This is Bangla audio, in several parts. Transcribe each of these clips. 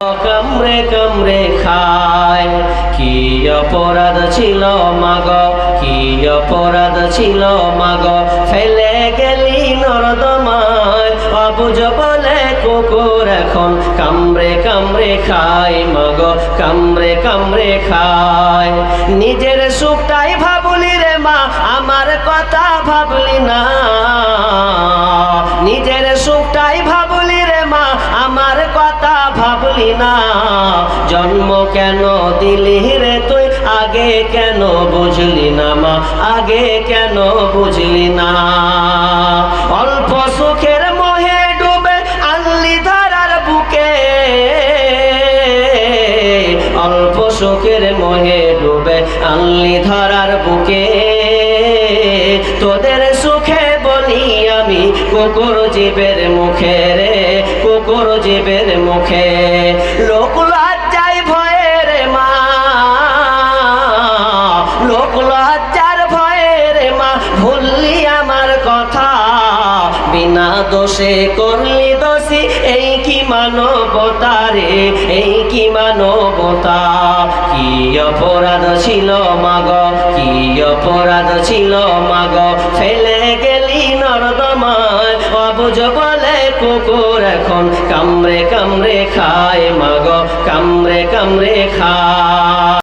কামড়ে কামড়ে খায়, কি অপরাধ ছিল মাগ, কি অপরাধ ছিল মাগ, ফেলে গেলি নর্দমায়। অবুঝ বলে কুকুর এখন কামড়ে কামড়ে খায় মাগ, কামড়ে কামড়ে খায়। নিজের সুখটাই ভাবলি রে মা, আমার কথা ভাবলি না। নিজের সুখটাই ভাবলি রে মা, আমার কথা ভাবলি না। জন্ম কেন দিলি রে তুই, আগে কেন বুঝলি না মা, আগে কেন বুঝলি না। অল্প সুখের মোহে ডুবে আনলি ধরার বুকে, অল্প সুখের মোহে ডুবে আনলি ধরার বুকে। তোদের সুখে বলি আমি কুকুর জীবের মুখে রে, কুকুর জীবের মুখে। লোক লজ্জায় ভয়ে রে মা, লোক লজ্জার ভয়ে রে মা, ভুললি আমার কথা। বিনা দোষে করলি দোষী, এই কি মানবতা রে, এই কি মানবতা। কি অপরাধ ছিল মাগ, কি অপরাধ ছিল মাগ, ফেলে গেলি নর্দমায়। অবুঝ বলে কুকুর এখন কামড়ে কামড়ে খায় মাগ, কামড়ে কামড়ে খায়।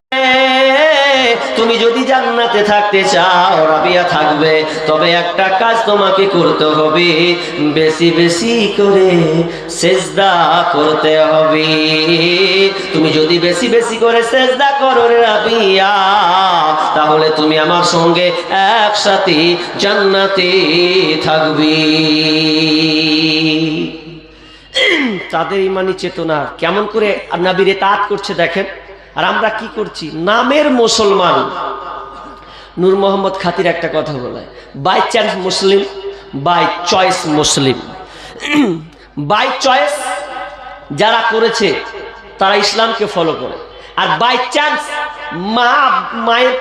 তুমি যদি জান্নাতে থাকতে চাও, রাবিয়া থাকবে, তবে একটা কাজ তোমাকে করতে হবে, বেশি বেশি করে সেজদা করতে হবে। তুমি যদি বেশি বেশি করে সেজদা করো রে রাবিয়া, তাহলে তুমি আমার সঙ্গে একসাথে জান্নাতে থাকবি। তাদের ইমানি চেতনা কেমন করে নবীর ইতাআত করছে দেখেন। আর আমরা কি করছি, নামের মুসলমান। নূর মোহাম্মদ খাতির একটা কথা বলে, by chance Muslim, by choice Muslim. By choice যারা করেছে তারা ইসলামকে ফলো করে, আর বাই চান্স মায়ের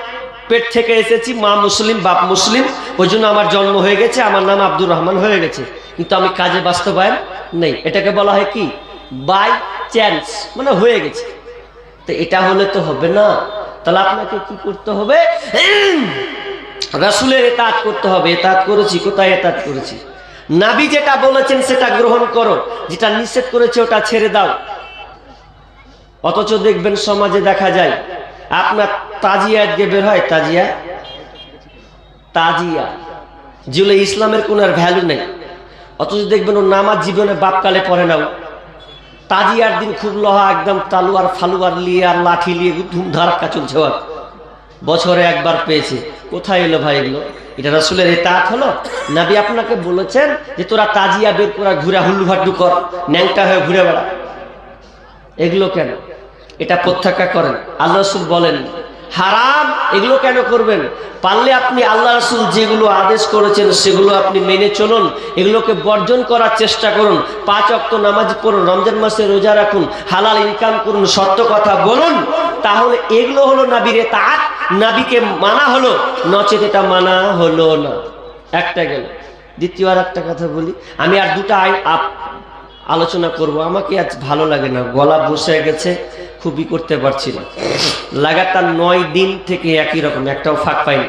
পেট থেকে এসেছি, মা মুসলিম বাপ মুসলিম, ওই জন্য আমার জন্ম হয়ে গেছে, আমার নাম আব্দুর রহমান হয়ে গেছে, কিন্তু আমি কাজে বাস্তবায়ন নেই। এটাকে বলা হয় কি, বাই চান্স, মানে হয়ে গেছে। তো এটা হলে তো হবে না, তাহলে আপনাকে কি করতে হবে, রাসূলের ইতাআত করতে হবে। ইতাআত করেছি, কোথায় ইতাআত করেছি? নবী যেটা বলেছেন সেটা গ্রহণ করো, যেটা নিষেধ করেছে ওটা ছেড়ে দাও। অথচ দেখবেন সমাজে দেখা যায় আপনার তাজিয়া দিয়ে বের হয়, তাজিয়া তাজিয়া যেগুলো ইসলামের কোন আর ভ্যালু নেই, অথচ দেখবেন ও নামাজ জীবনে বাপকালে পড়ে না। তাজিয়ার দিন খুব লোহা একদম তালুয়ার ফালুয়ার নিয়ে আর লাঠি নিয়ে ধুমধারাক্কা চলছে, বছরে একবার পেয়েছে। কোথায় এলো ভাই এগুলো? এটা রাসূলের ইতাআত হলো? নবী আপনাকে বলেছেন যে তোরা তাজিয়া বের করা, ঘুরা হুল্লুভাড্ডু কর, ন্যাংটা হয়ে ঘুরে বেড়া, এগুলো কেন? এটা প্রত্যাখ্যান করেন। আল্লাহ রাসূল বলেন হারাম, এগুলো কেন করবেন? পারলে আপনি আল্লাহ রাসূল যেগুলো আদেশ করেছেন সেগুলো আপনি মেনে চলুন, এগুলোকে বর্জন করার চেষ্টা করুন। 5 ওয়াক্ত নামাজ পড়ুন, রমজান মাসে রোজা রাখুন, হালাল ইনকাম করুন, সত্য কথা বলুন, তাহলে এগুলো হলো নবীর ইতাআত, নবীকে মানা হলো, নচেত এটা মানা হলো না। একটা গেল। দ্বিতীয় আর একটা কথা বলি, আমি আর দুটা আলোচনা করব। আমাকে আজ ভালো লাগে না, গলা বসে গেছে, খুবই করতে পারছি না। লাগাতার 9 দিন থেকে একই রকম, একটাও ফাঁক পাইনি।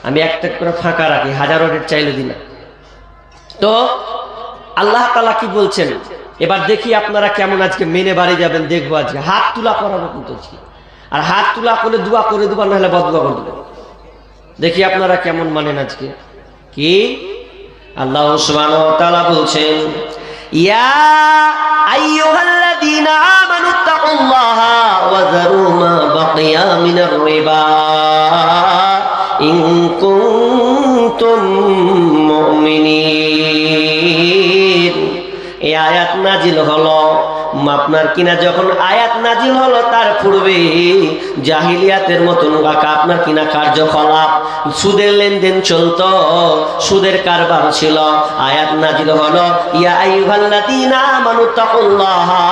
আমি একটা করে ফাঁকা রাখি, হাজারো রেট চাইলে দিন। তো আল্লাহ তাআলা কি বলছেন এবার দেখি আপনারা কেমন আজকে মেনে বাড়ি যাবেন, দেখবো আজকে হাত তুলা করাবো কিন্তু আজকে। আর হাত তুলা করে দোয়া করে দেবো, নাহলে বদদোয়া করে দেবো। দেখি আপনারা কেমন মানেন আজকে। কি আল্লাহ সুবহানাহু ওয়া তাআলা বলছেন, ইয়া আইয়ুহাল্লাযীনা আমানুত্তাকুল্লাহা ওয়া যারু মা বাকিয়া মিনার রিবা ইন কুনতুম মুমিনিন। এই আয়াত নাজিল হলো আপনার কিনা যখন আয়াত নাজিল হলো তার পূর্বে জাহিলিয়াতের মতন আপনার কিনা কার্যকলাপ, সুদের লেনদেন চলতো, সুদের কারবার ছিল। আয়াত নাজিল হলো ইয়া আইয়ুহাল্লাযীনা আমানুত্তাকুল্লাহা,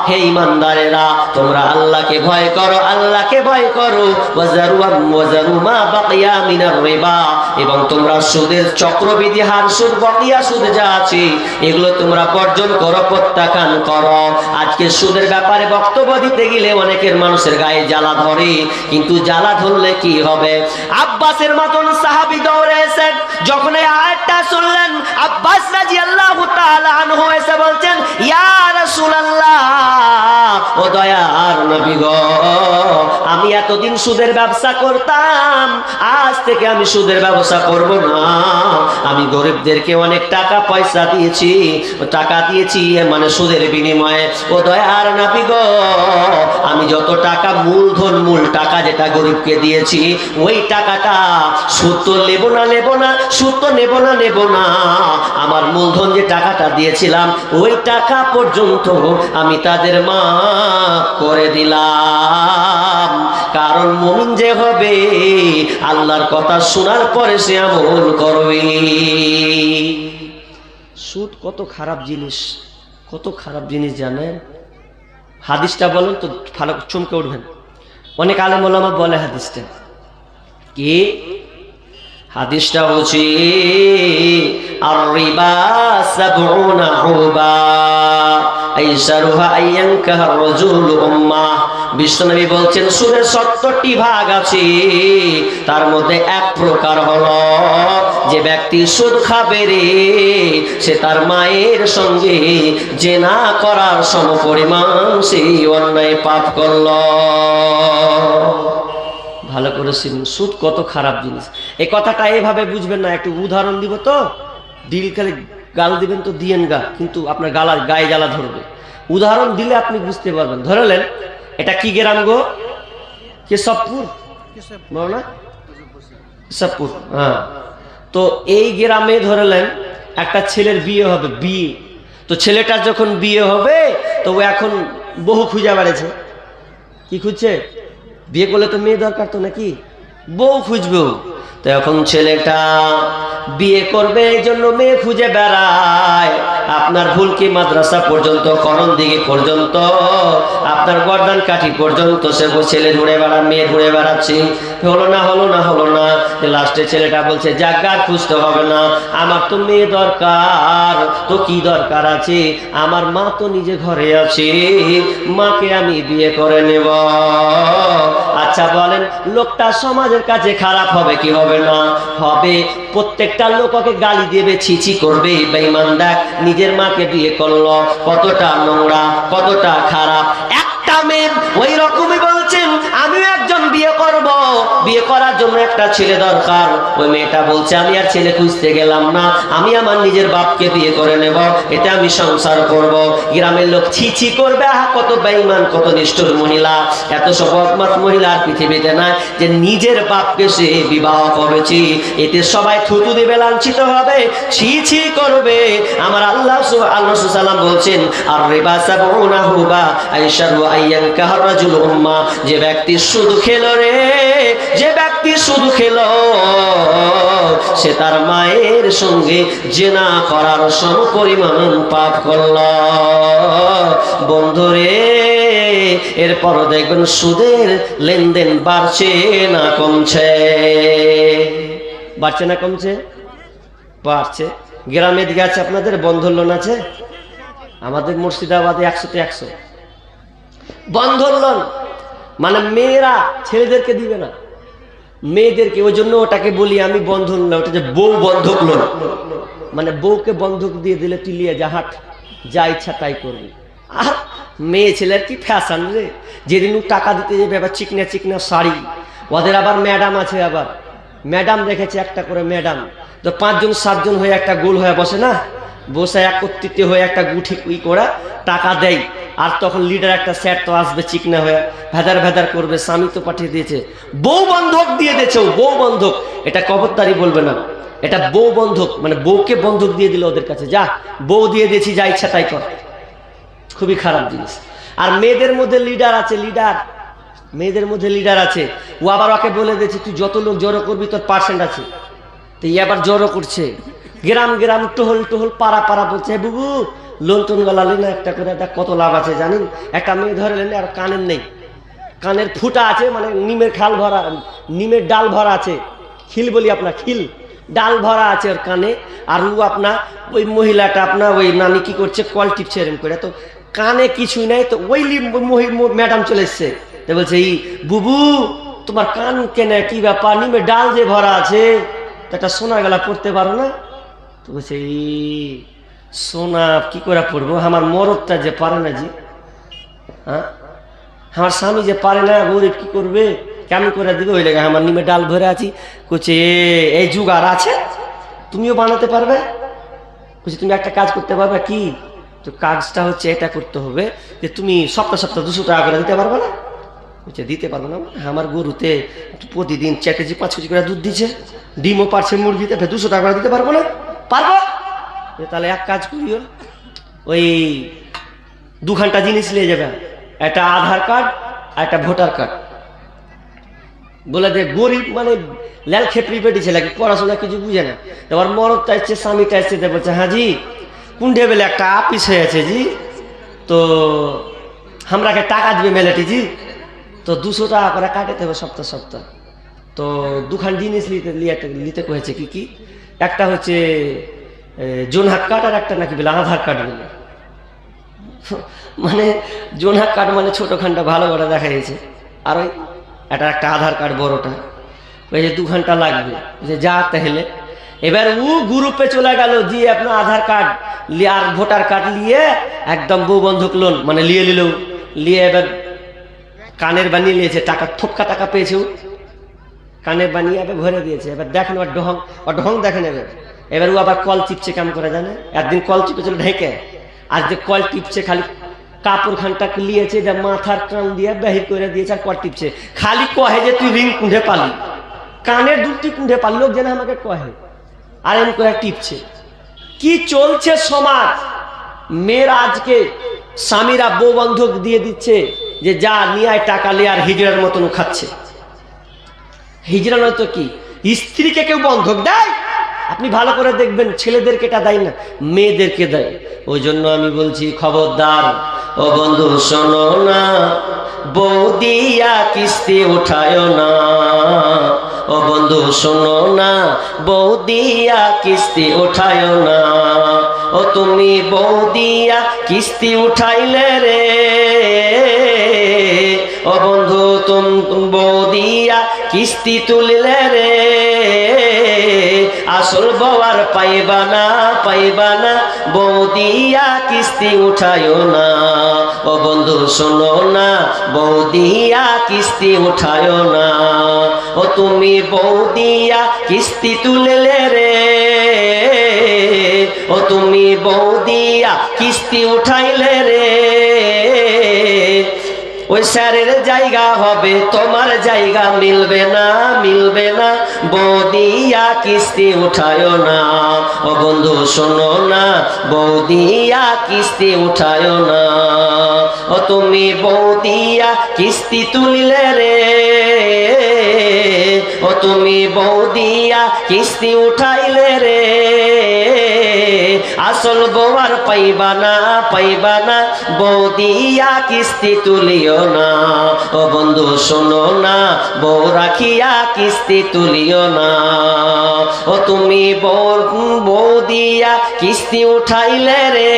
হে ঈমানদারেরা তোমরা আল্লাহকে ভয় করো, আল্লাহকে ভয় করো, ওয়াজারু মা বাকিয়া মিনার রিবা, এবং তোমরা সুদের চক্রবৃদ্ধি হার, সুদ, বকিয়া সুদ যা আছে এগুলো তোমরা বর্জন করো, প্রত্যাখ্যান করো। আর আজকে সুদের ব্যাপারে বক্তব্য দিতে গেলে অনেকের মানুষের গায়ে জ্বালা ধরে, কিন্তু জ্বালা ধরলে কি হবে? আব্বাসের মতন সাহাবী দৌড়ে এসে যখন এই আয়াতটা শুনলেন, আব্বাস রাদিয়াল্লাহু তাআলা আনহু এসে বলছেন, ইয়া রাসূলুল্লাহ, ও দয়ার নবী গো, আমি এতদিন সুদের ব্যবসা করতাম, আজ থেকে আমি সুদের ব্যবসা করব না। আমি গরিবদেরকে অনেক টাকা পয়সা দিয়েছি, মানে সুদের বিনিময়ে। ও দয়ার নবী গো, আমি যত টাকা মূল টাকা যেটা গরিবকে দিয়েছি, ওই টাকাটা সুদ তো নেব না, সুদ তো নেব না, আমার মূলধন যে টাকাটা দিয়েছিলাম ওই টাকা পর্যন্ত আমি তাদের মাফ করে দিলাম। কারণ মুমিন যে হবে আল্লাহর কথা শোনার পরে সে আমল করবে। সুদ কত খারাপ জিনিস জানেন? হাদিসটা বলেন তো ভালো চমকে উঠবেন। অনেক আলেম ওলামা বলে হাদিসটা কি? হাদিসটা হচ্ছে আর রিবা সাবউনা হুবা আইসারুহা আইয়ানকাহা রাজুলু উম্মাহ। বিশ্বনবী বলছেন সুদের 70টি ভাগ আছে, তার মধ্যে এক প্রকার হলো যে ব্যক্তি সুদ খাবে রে, সে তার মায়ের সঙ্গে জেনা করার সমপরিমাণ সেই অন্যায় পাপ করল। ভালো করে শুনুন, সুদ কত খারাপ জিনিস। এই কথাটা এভাবে বুঝবেন না, একটু উদাহরণ দিব তো, দিল খালি গাল দিবেন তো দিয়েন গা, কিন্তু আপনার গায়ে জ্বালা ধরবে। উদাহরণ দিলে আপনি বুঝতে পারবেন। ধরলেন এটা কি গ্রাম গো? কেশবপুর না? কেশবপুর, হ্যাঁ। তো এই গ্রামে ধরলেন একটা ছেলের বিয়ে হবে, তো ছেলেটার যখন বিয়ে হবে তো ও এখন বহু খুঁজে বেড়েছে। কি খুঁজছে? বিয়ে করলে তো মেয়ে দরকার তো নাকি, বউ খুঁজবে। তো এখন ছেলেটা বিয়ে করবে এই জন্য মেয়ে খুঁজে বেড়ায়। আপনার ভুলকি মাদ্রাসা পর্যন্ত, করণদিঘি পর্যন্ত, আপনার গর্দান কাঠি পর্যন্ত সে ছেলে ঘুরে মেয়ে ঘুরে বেড়াচ্ছে। হলো না, লাস্টে ছেলেটা বলছে জাগার খুঁজতে হবে না, আমার তো মেয়ে দরকার। তো কি দরকার আছে? আমার মা তো নিজে ঘরে আছে, মাকে আমি বিয়ে করে নেব। আচ্ছা বলেন, লোকটা সমাজের কাছে খারাপ হবে কি হবে না? হবে। প্রত্যেকটা লোক ওকে গালি দেবে, ছিছি করবে, বেঈমান দেখ নিজের মাকে বিয়ে করলো, কতটা নোংরা, কতটা খারাপ। একটা মেয়ে ওই রকমই বলছেন আমিও একজন বিয়ে করব, বিয়ে করার জন্য একটা ছেলে দরকার। ওই মেয়েটা বলছে আমি আর ছেলে খুঁজতে গেলাম না, আমি আমার নিজের বাপকে বিয়ে করে নেব, এতে আমি সংসার করব। গ্রামের লোক ছিছি করবে, আহা কত বেঈমান, কত নিষ্ঠুর মহিলা, এত সব বদমাশ মহিলা আর পৃথিবীতে নাই যে নিজের বাপকে সে বিবাহ করেছে। এতে সবাই থুতু দিবে, লাঞ্ছিত হবে, ছি করবে। আমার আল্লাহ সাল্লাম বলছেন আর রিবা সাবউনা হুবা আইসারু আইয়ানকাহা রাজুলু উম্মা। যে ব্যক্তি সুদ খেলো রে, যে ব্যক্তি সুদ খেলো, সে তার মায়ের সঙ্গে জেনা করার সমপরিমাণ পাপ করল। বন্ধুরে, এরপর দেখবেন সুদের লেনদেন বাড়ছে না কমছে? বাড়ছে না কমছে? বাড়ছে। গ্রামে দিকে আছে আপনাদের বন্ধন লোন আছে? আমাদের মুর্শিদাবাদে 100-তে 100 বন্ধন লোন। মানে মেয়েরা ছেলেদেরকে দিবে না, মেয়েদেরকে। ওই জন্য ওটাকে বলি আমি বন্ধন লোন, ওটা যে বউ বন্ধক লোন। মানে বউকে বন্ধক দিয়ে দিলে তুই লিয়ে যা, হাট, যা ইচ্ছা তাই করবি। আর মেয়ে ছেলের কি ফ্যাশন রে, যেদিন টাকা দিতে যাবে আবার চিকনা শাড়ি। ওদের আবার ম্যাডাম আছে, আবার ম্যাডাম রেখেছে একটা করে ম্যাডাম। তো 5জন-7জন হয়ে একটা গোল হয়ে বসে না, বসে একত্রিত হয়ে একটা গুঠি করে টাকা দেয়। আর তখন লিডার একটা স্যার তো আসবে চিকনা হয়ে, ভেদার করবে, স্বামী তো পাঠিয়ে দিয়েছে, বউ বন্ধক দিয়ে দিয়েছে। বউ বন্ধক, এটা কবরদারি বলবে না, এটা বউ বন্ধক, মানে বউকে বন্ধক দিয়ে দিল ওদের কাছে, যা বউ দিয়ে দিয়েছি, যা ইচ্ছা তাই কর। খুবই খারাপ জিনিস। আর মেয়েদের মধ্যে লিডার আছে, মেয়েদের মধ্যে লিডার আছে, ও আবার ওকে বলে দিয়েছে তুই যত লোক জড়ো করবি তোর পার্সেন্ট আছে। তো ই আবার জড়ো করছে, গ্রাম টহল পাড়া বলছে, বুবু লোন টোন গলালে না একটা করে, দেখ কত লাভ আছে জানেন। একটা মেয়ে ধরে নেন, আর কানের নেই, কানের ফুটা আছে, মানে নিমের ডাল ভরা আছে, খিল বলি আপনার, খিল ডাল ভরা আছে ওর কানে। আর ও আপনার ওই মহিলাটা আপনার ওই নানি কি করছে, কল টিপছে এরম করে, তো কানে কিছুই নাই, তো ওই ম্যাডাম চলে এসছে, তো বলছে এই বুবু তোমার কান কেনে, কি ব্যাপার, নিমে ডাল যে ভরা আছে, তো একটা সোনা গলা পড়তে পারো না? তো বলছে এই সোনা কি করে পড়বো, আমার মরদটা যে পারে না জি, হ্যাঁ আমার স্বামী যে পারে না, গরিব কি করবে, কেমন করে দিবে, ওই লেগে আমার নিমে ডাল ভরে আছি। বলছে এই জুগার আছে, তুমিও বানাতে পারবে? বলছে তুমি একটা কাজ করতে পারবে কি? তো কাজটা হচ্ছে এটা করতে হবে যে তুমি সপ্তাহ সপ্তাহ 200 টাকা করে দিতে পারবে না? বলছে দিতে পারবো না, আমার গরুতে প্রতিদিন 4 কেজি 5 কেজি করে দুধ দিচ্ছে, ডিমও পারছে মুরগিতে, 200 টাকা করে দিতে পারবো না? পারবো। তাহলে এক কাজ করিও, ওই 2 ঘন্টা জিনিস নিয়ে যাবে, একটা আধার কার্ড আর একটা ভোটার কার্ড। বলে যে গরিব মানে লাল খেপড়ি পেটি ছেলে, পড়াশোনা কিছু বুঝে না, তোমার মরদ চাইছে, স্বামী চাইছে, বলছে হ্যাঁ জি কোন টেবিলে একটা আপিস হয়েছে জি, তো আমরাকে টাকা দিবে মেলেটি জি, তো 200 টাকা করে কাটাতে হবে সপ্তাহ সপ্তাহ। তো 2খান জিনিস নিতে কয়েছে, কি কি, একটা হচ্ছে জোনহাক কার্ড আর একটা নাকি বলে আধার কার্ড বলে। মানে জোনহাক কার্ড মানে ছোটখানটা ভালো করে দেখা গেছে, আর ওই একটা আধার কার্ড বড়টা, ওই যে 2 ঘন্টা লাগবে যে যা তাহলে। এবার ও গ্রুপে চলে গেল জি আপনার আধার কার্ড আর ভোটার কার্ড নিয়ে একদম বউ বন্ধক লোন মানে নিয়ে নিল, নিয়ে এবার কানের বানিয়ে নিয়েছে, টাকা থোপকা টাকা পেয়েছে, কানের বানিয়ে এবার ভরে দিয়েছে। এবার দেখেন ওর ঢং দেখেন। এবার ও আবার কল টিপছে, কেমন করে জানে, একদিন কল টিপেছিল ঢেকে, আর যে কল টিপছে খালি কাপড় খানটা লিয়েছে, যে মাথার টান দিয়ে বাহির করে দিয়েছে, আর কল টিপছে, খালি কহে যে তুই রিং কুঁড়ে পালি, কানের দুল তুই কুঁড়ে পালি, লোক যেন আমাকে কহে, আর এমন করে টিপছে। কি চলছে সমাজ, মেয়েরা আজকে স্বামীরা বউ বন্ধক দিয়ে দিচ্ছে যে যা নিয়ে আয় টাকা নিয়ে, আর হিজড়ার মতন খাচ্ছে। হিজড়া নয় তো কি, স্ত্রীকে কেউ বন্ধক দেয়? আপনি ভালো করে দেখবেন, ছেলেদেরকে এটা দেয় না, মেয়েদেরকে দেয়। ওই জন্য আমি বলছি খবরদার ও বন্ধু, শোনো না, বউ দিয়া কিস্তি উঠায় না। ও বন্ধু শোনো না, বউ দিয়া কিস্তি উঠায় না। ও তুমি বউ দিয়া কিস্তি উঠাইলে রে, ও বন্ধু তুমি বউ দিয়া কিস্তি তুলিলে রে, আসল বউয়ার পাইবা না, পাইবা না, বউ দিয়া কিস্তি উঠায় না। ও বন্ধু শোনো না, বউ দিয়া কিস্তি উঠায় না। ও তুমি বউ দিয়া কিস্তি তুলিলে রে, ও তুমি বউ দিয়া কিস্তি উঠাইলে রে, ওই স্যারের জায়গা হবে তোমার জায়গা মিলবে না, মিলবে না, বউ দিয়া কিস্তি উঠায় না। ও বন্ধু শোনো না, বউ দিয়া কিস্তি উঠায় না। ও তুমি বউ দিয়া কিস্তি তুলিলে রে, ও তুমি বউ দিয়া কিস্তি উঠাইলে রে, আসল বউয়ার পাইবা না, পাইবা না, বউ দিয়া কিস্তি তুলিও না। ও বন্ধু শোনো না, বউ রাখিয়া কিস্তি তুলিও না। ও তুমি বউ দিয়া কিস্তি উঠাইলে রে,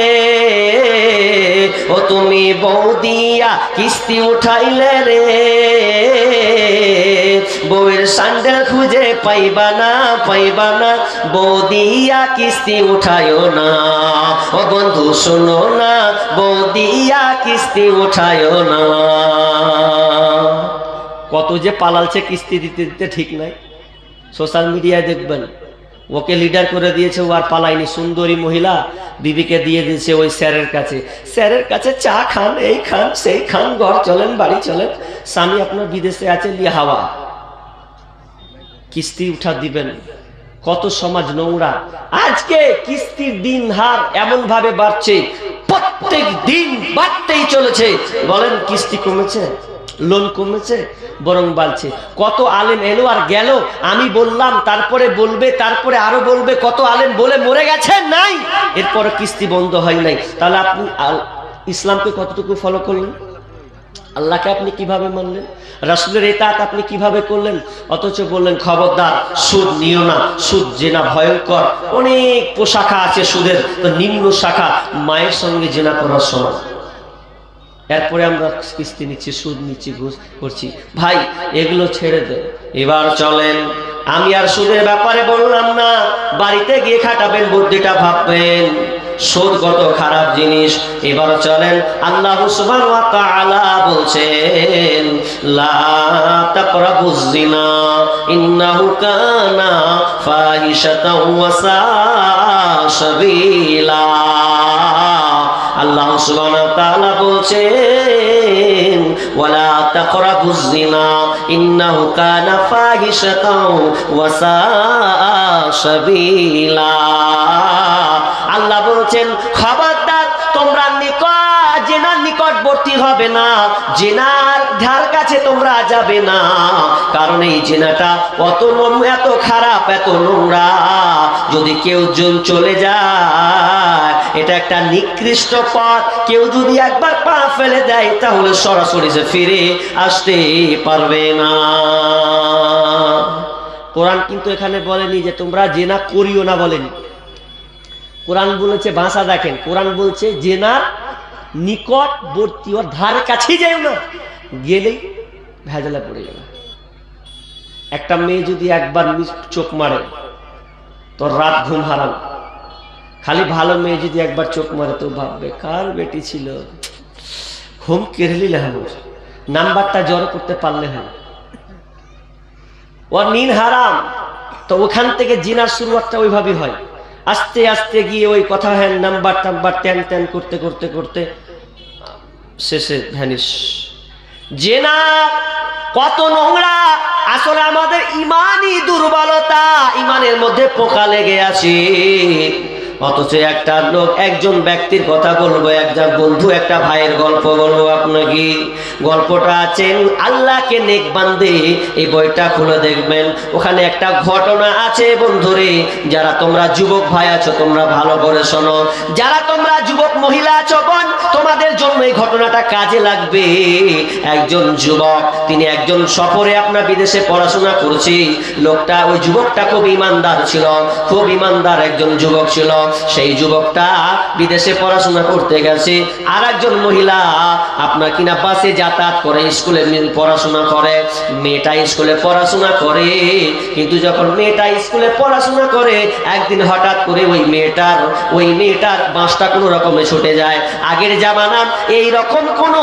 ও তুমি বউ দিয়া কিস্তি উঠাইলে রে, বউয়ের স্যান্ডেল খুঁজে পাইবা না, পাইবা না, বউ দিয়া কিস্তি উঠায়ও না। ও বন্ধু শোনো না, বউ দিয়া কিস্তি উঠায়ও না। কত যে পালালছে কিস্তি দিতে দিতে ঠিক নাই। সোশ্যাল মিডিয়ায় দেখবেন ওকে লিডার করে দিয়েছে, ও আর পালায়নি, সুন্দরী মহিলা বিবিকে দিয়ে দিয়েছে ওই স্যারের কাছে। স্যারের কাছে চা খান, এই খান, সেই খান, ঘর চলেন, বাড়ি চলেন, স্বামী আপনার বিদেশে আছে, লিয়ে হাওয়া কিস্তি উঠা দিবেন। কত সমাজ নোংরা। আজকে কিস্তির দিন হার এমন ভাবে বাড়ছে, প্রত্যেক দিন বাড়তেই চলেছে। বলেন কিস্তি কমেছে, লোন কমেছে, বরং বাড়ছে। কত আলেম এলো আর গেল, আমি বললাম, তারপরে বলবে, তারপরে আরো বলবে, কত আলেম বলে মরে গেছে, নাই, এরপরে কিস্তি বন্ধ হয় নাই। তাহলে আপনি ইসলামকে কতটুকু ফলো করলেন? আল্লাহকে আপনি কিভাবে মানলেন? রাসূলের ইতাআত আপনি কিভাবে করলেন? অথচ বললেন খবরদার সুদ নিও না, সুদ জেনা ভয়ঙ্কর। অনেক পোশাখা আছে সুদের, তো নিম্ন শাখা মায়ের সঙ্গে জেনা করার সমান। এরপরে আমরা কিস্তি নিচ্ছি, সুদ নিচ্ছি, ঘুষ করছি। ভাই এগুলো ছেড়ে দে। এবার চলেন, আমি আর সুদের ব্যাপারে বললাম না, বাড়িতে গিয়ে খাটাবেন, বুদ্ধিটা ভাববেন সুদ কত খারাপ জিনিস। এবার চলেন, আল্লাহ সুবহানাহু ওয়া তাআলা বলছেন লা তাকরাবুজ জিনা ইন্নাহু কানা ফাহিশাতাও ওয়া সাআ সাবিলা। আল্লাহ সুবহানাহু ওয়া তাআলা বলছেন ওয়ালা তাকরাবুজ জিনা ইন্নাহু কানা ফাহিশাতাও ওয়া সাআ সাবিলা। আল্লাহ বলছেন খবরদার তোমরা জেনার নিকটবর্তী হবে না, জেনার ধার কাছে তোমরা যাবে না, কারণ এই জেনাটা এত খারাপ, এত নোংরা। যদি কেউ চলে যায় এটা একটা নিকৃষ্ট পথ, কেউ যদি একবার পা ফেলে দেয় তাহলে সরাসরি সে ফিরে আসতে পারবে না। কোরআন কিন্তু এখানে বলেনি যে তোমরা জেনা করিও না, বলেনি। কোরআন বলেছে ভাষা দেখেন, কোরআন বলছে জেনার নিকটবর্তী, ওর ধারে কাছেই যাই না, গেলেই ভেজালে পড়ে যাবে। একটা মেয়ে যদি একবার চোখ মারে তোর রাত ঘুম হারাম। খালি ভালো মেয়ে যদি একবার চোখ মারে তো ভাববে কার বেটি ছিল, ঘুম কেড়ে নিলে হবে, নাম্বারটা জড়ো করতে পারলে হয়, ওর নিন হারাম। তো ওখান থেকে জিনার শুরুয়াতটা ওইভাবে হয়, আস্তে আস্তে গিয়ে ওই কথা হ্যান নাম্বার টাম্বার ট্যান ট্যান করতে করতে করতে শেষে ভ্যানিশ। জেনা কত নোংরা, আসলে আমাদের ইমানই দুর্বলতা, ইমানের মধ্যে পোকা লেগে আছে। অথচ একটা লোক, একজন ব্যক্তির কথা বলবো, একজন বন্ধু, একটা ভাইয়ের গল্প বলবো আপনাকে। গল্পটা আছেন আল্লাহকে নেক বান্দে, এই বইটা খুলে দেখবেন, ওখানে একটা ঘটনা আছে বন্ধুরে। যারা তোমরা যুবক ভাই আছো তোমরা ভালো করে শোনো, যারা তোমরা যুবক মহিলা আছো বোন, তোমাদের জন্য এই ঘটনাটা কাজে লাগবে। একজন যুবক, তিনি একজন সফরে আপনার বিদেশে পড়াশোনা করছে। লোকটা, ওই যুবকটা খুব ইমানদার ছিল, খুব ইমানদার একজন যুবক ছিল। সেই যুবকটা বিদেশে পড়াশোনা করতে গেছে। আর একজন মহিলা আপনার কিনা বাসে যাতায়াত করে, স্কুলে পড়াশোনা করে। মেয়েটা স্কুলে পড়াশোনা করে, কিন্তু যখন মেয়েটা স্কুলে পড়াশোনা করে একদিন হঠাৎ করে ওই মেয়েটার বাসটা কোনো রকমে ছুটে যায়। আগের জামানার এইরকম কোনো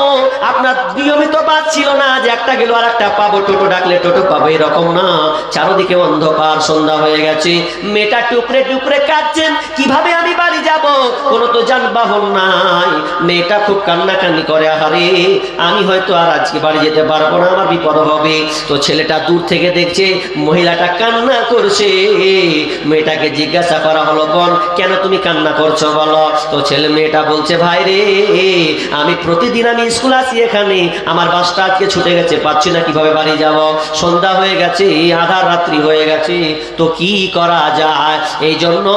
আপনার নিয়মিত বাস ছিল না যে একটা গেল আর একটা পাবো, টোটো ডাকলে টোটো পাবো, এরকম না। চারদিকে অন্ধকার, সন্ধ্যা হয়ে গেছে। মেয়েটা টুকরে টুকরে কাঁদছেন, কিভাবে আমি বাড়ি যাব, কোনো তো যানবাহন নাই। মেয়েটা খুব কান্নাকান্নি করে, আহারে আমি হয়তো আর আজকে বাড়ি যেতে পারবো না, আমার বিপদ হবে। তো ছেলেটা দূর থেকে দেখছে মহিলাটা কান্না করছে। মেয়েটাকে জিজ্ঞাসা করা হলো, বোন কেন তুমি কান্না করছো বলো। তো মেয়েটা বলছে, ভাই রে আমি প্রতিদিন আমি স্কুল আসি এখানে, আমার বাসটা আজকে ছুটে গেছে, পাচ্ছি না কিভাবে বাড়ি যাব, সন্ধ্যা হয়ে গেছে, আধা রাত্রি হয়ে গেছে, তো কি করা যায়। এই জন্য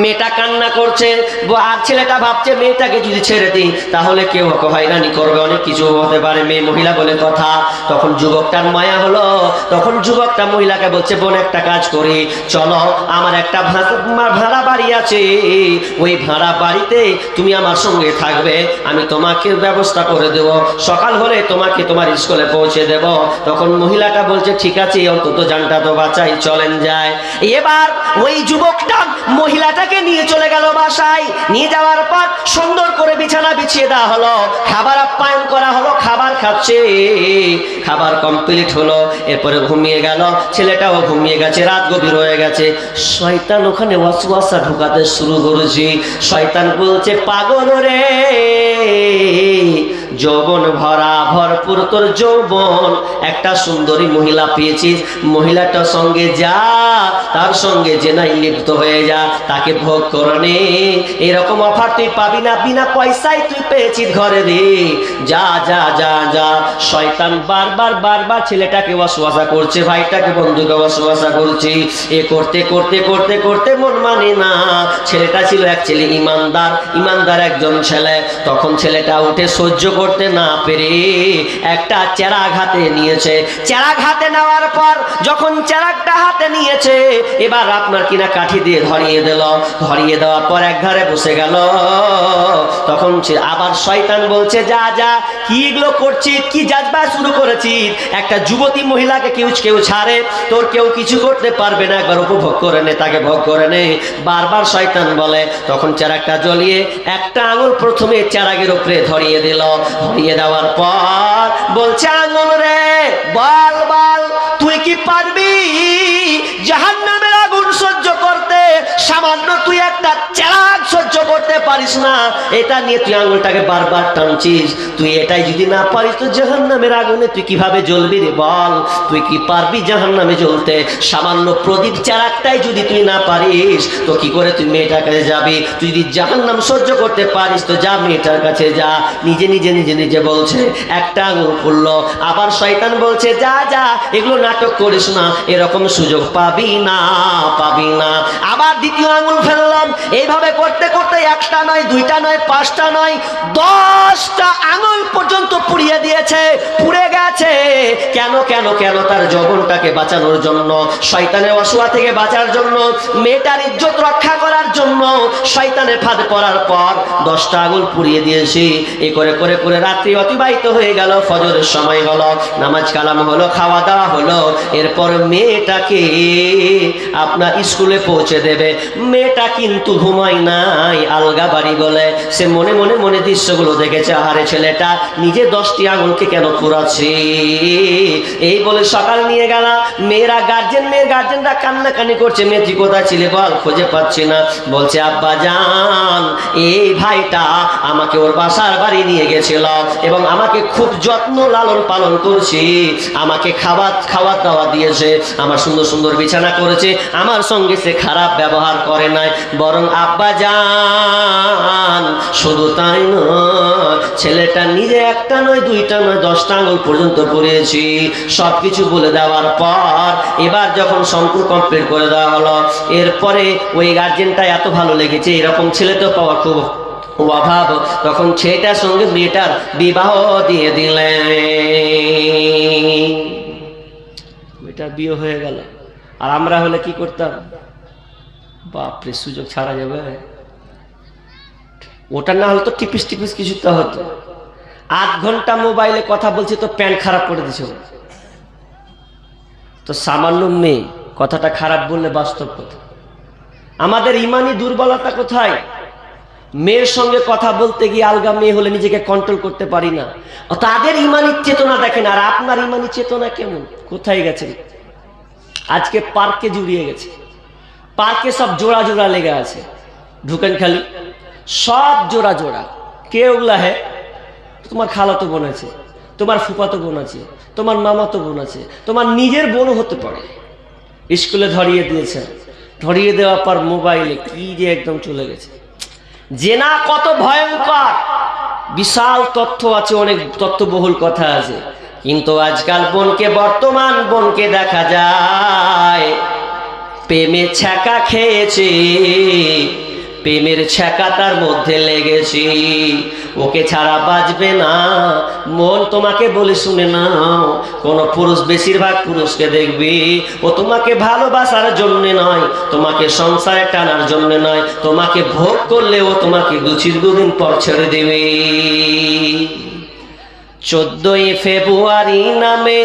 মেয়েটা কান্না করছে। আর ছেলেটা ভাবছে মেয়েটাকে যদি ছেড়ে দিই তাহলে কেউ হয়রানি করবে, অনেক কিছু হতে পারে, মেয়ে মহিলা বলে কথা। তখন যুবকটার মায়া হলো, তখন যুবকটা মহিলাকে বলছে, বোন একটা কাজ করি, চলো আমার একটা ভাড়া বাড়ি আছে, ওই ভাড়া বাড়িতে তুমি আমার সঙ্গে থাকবে, আমি তোমাকে ব্যবস্থা করে দেব, সকাল হলে তোমাকে তোমার স্কুলে পৌঁছে দেব। তখন মহিলাটা বলছে ঠিক আছে, অন্তত জানটা তো বাঁচাই, চলেন যায়। এবার ওই যুবকটা মহিলাটাকে নিয়ে চলে গেল বাসায়। নিয়ে যাওয়ার পর সুন্দর করে বিছানা বিছিয়ে দেওয়া হলো, খাবার আপ্যায়ন করা হলো, খাবার খাচ্ছে, খাবার কমপ্লিট হলো। এরপরে ঘুমিয়ে গেল, ছেলেটাও ঘুমিয়ে গেছে, রাত গভীর হয়ে গেছে। শয়তান ওখানে ওয়াসওয়াসা ঢুকাতে শুরু করেছে। শয়তান বলছে, পাগল রে, যৌবন ভরপুর তোর যৌবন, একটা সুন্দরী মহিলা পেয়েছিস, মহিলাটার সঙ্গে যা, তার সঙ্গে জেনায় লিপ্ত হয়ে যা, তাকে ভোগ করে নে, এরকম অফার তুই পাবি না, বিনা পয়সায় তুই পেয়েছিস ঘরে রে, যা যা যা যা। শয়তান বারবার ছেলেটাকে ওয়াসওয়াসা করছে, ভাইটাকে বন্ধুকে ওয়াসওয়াসা করছে। এ করতে করতে করতে করতে মন মানে না। ছেলেটা ছিল অ্যাকচুয়ালি ইমানদার একজন ছেলে। তখন ছেলেটা উঠে সহ্য করতে করতে না পেরে একটা চেরাগ হাতে নিয়েছে। চেরাগ হাতে নেওয়ার পর যখন চেরাগটা হাতে নিয়েছে, এবার আপনার কিনা কাঠি দিয়ে ধরিয়ে দিল। ধরিয়ে দেওয়ার পর এক ধারে বসে গেল। তখন আবার শয়তান বলছে, যা যা কি এগুলো করছিস, কি জাজবা শুরু করেছিস? একটা যুবতী মহিলাকে কেউ ছাড়ে, তোর কেউ কিছু করতে পারবে না, একবার উপভোগ করে নে, তাকে ভোগ করে নে। বারবার শয়তান বলে। তখন চেরাগটা জ্বলিয়ে একটা আঙুল প্রথমে চেরাগের উপরে ধরিয়ে দিল। ধরিয়ে দেওয়ার পর বলছে, আঙুল রে বল বল, তুই কি পারবি জাহান্নামের আগুন সহ্য করতে? সামান্য তুই একটা চেরাগ সহ্য করতে পারিস না, এটা নিয়ে তুই আঙুলটাকে বারবার টানছিস। তুই এটাই যদি না পারিস তো জাহান্নামের আগুনে তুই কিভাবে জ্বলবি রে বল? তুই কি পারবি জাহান্নামে জ্বলতে? সামান্য প্রদীপ চেরাগটাই যদি তুই না পারিস তো কি করে তুই মেয়েটার কাছে যাবি? তুই যদি জাহান্নাম সহ্য করতে পারিস তো যা মেয়েটার কাছে যা। নিজে নিজে নিজে নিজে বলছে। একটা আঙুল খুললো। আবার শয়তান বলছে, যা যা এগুলো নাটক করিস না, এরকম সুযোগ পাবি না, পাবি না। আবার দ্বিতীয় আঙুল ফেললাম। এইভাবে করতে করতে একটা নয়, দুইটা নয়, পাঁচটা নয়, 10টা আঙুল পর্যন্ত পুড়িয়ে দিয়েছে, পুড়ে গেছে। কেন কেন কেন? তার যৌবনটাকে বাঁচানোর জন্য, শয়তানের অসুয়া থেকে বাঁচার জন্য, মেয়েটার ইজ্জত রক্ষা করার জন্য শয়তানের ফাঁদে পড়ার পর 10টা আঙুল পুড়িয়ে দিয়েছি। এই করে করে করে রাত্রি অতিবাহিত হয়ে গেল। ফজরের সময় হলো, নামাজ কালাম হলো, খাওয়া দাওয়া হলো। এরপর মেয়েটাকে আপনার স্কুলে পৌঁছে দেবে। মেয়েটা কিন্তু ঘুমায় নাই, আলগা বাড়ি বলে। সে মনে মনে মনে দৃশ্যগুলো দেখেছে, আহারে ছেলেটা নিজে 10টি আঙুলকে কেন পুরাচ্ছে। এই বলে সকাল নিয়ে গেল। মেয়ের গার্জেনরা কান্নাকানি করছে, মেয়ে তুই কোথায় ছিলে বল, খুঁজে পাচ্ছি না। বলছে, আব্বা জান, এই ভাইটা আমাকে ওর বাসার বাড়ি নিয়ে গেছিল এবং আমাকে খুব যত্ন লালন পালন করছি, আমাকে খাবার দাওয়া দিয়েছে, আমার সুন্দর সুন্দর বিছানা করেছে, আমার সঙ্গে সে খারাপ ব্যবহার করে নাই। বরং আব্বা জান শুধু তাই নয়, ছেলেটা নিজে একটা নয়, দুইটা নয়, 10টা আঙুল পর্যন্ত পুড়িয়েছি। সবকিছু বলে দেওয়ার পর এবার যখন সম্পূর্ণ কমপ্লিট করে দেওয়া হলো, এরপরে ওই গার্জেনটা এত ভালো লেগেছে, এরকম ছেলে তো পাওয়া খুব অভাব। তখন ছেলেটার সঙ্গে মেয়েটার বিবাহ দিয়ে দিলেন। মেয়েটার বিয়ে হয়ে গেল। আর আমরা হলে কি করতাম? বাপরে, সুযোগ ছাড়া যাবে? ওটা না হলে তো টিপিস টিপিস কিছুটা হতো। 8 ঘন্টা মোবাইলে কথা বলছি তো প্যান্ট খারাপ করে দিছে। তো সামান্য মেয়ে কথাটা খারাপ বললে বাস্তব কথা। আমাদের ইমানি দুর্বলতা কোথায়? মেয়ের সঙ্গে কথা বলতে গিয়ে আলগা মেয়ে হলে নিজেকে কন্ট্রোল করতে পারি না। তাদের ইমানি চেতনা দেখেন, আর আপনার ইমানি চেতনা কেমন? কোথায় গেছেন? আজকে পার্কে জুড়িয়ে গেছে। পার্কে সব জোড়া জোড়া লেগে আছে। ঢুকেন খালি, সব জোড়া জোড়া। কে ওগুলা? হে, তোমার খালাতো বোন আছে, তোমার ফুফাতো বোন আছে, তোমার মামাতো বোন আছে, তোমার নিজের বোনও হতে পারে। স্কুলে ধরিয়ে দিয়েছেন। ধরিয়ে দেওয়ার পর মোবাইলে কি যে একদম চলে গেছে। জেনা কত ভয়ঙ্কর, বিশাল তথ্য আছে, অনেক তথ্যবহুল কথা আছে। কিন্তু আজকাল বর্তমান বোনকে দেখা যায় প্রেমে ছ্যাঁকা খেয়েছে, প্রেমের ছ্যাঁকা তার মধ্যে লেগেছে, ওকে ছাড়া বাঁচবে না। মন তোমাকে বলে শুনে নাও, কোন পুরুষ, বেশিরভাগ পুরুষকে দেখবি ও তোমাকে ভালোবাসার জন্য নয়, তোমাকে সংসারে টানার জন্য নয়, তোমাকে ভোগ করলে ও তোমাকে 2-3 পর ছেড়ে দেবে। 14ই ফেব্রুয়ারি নামে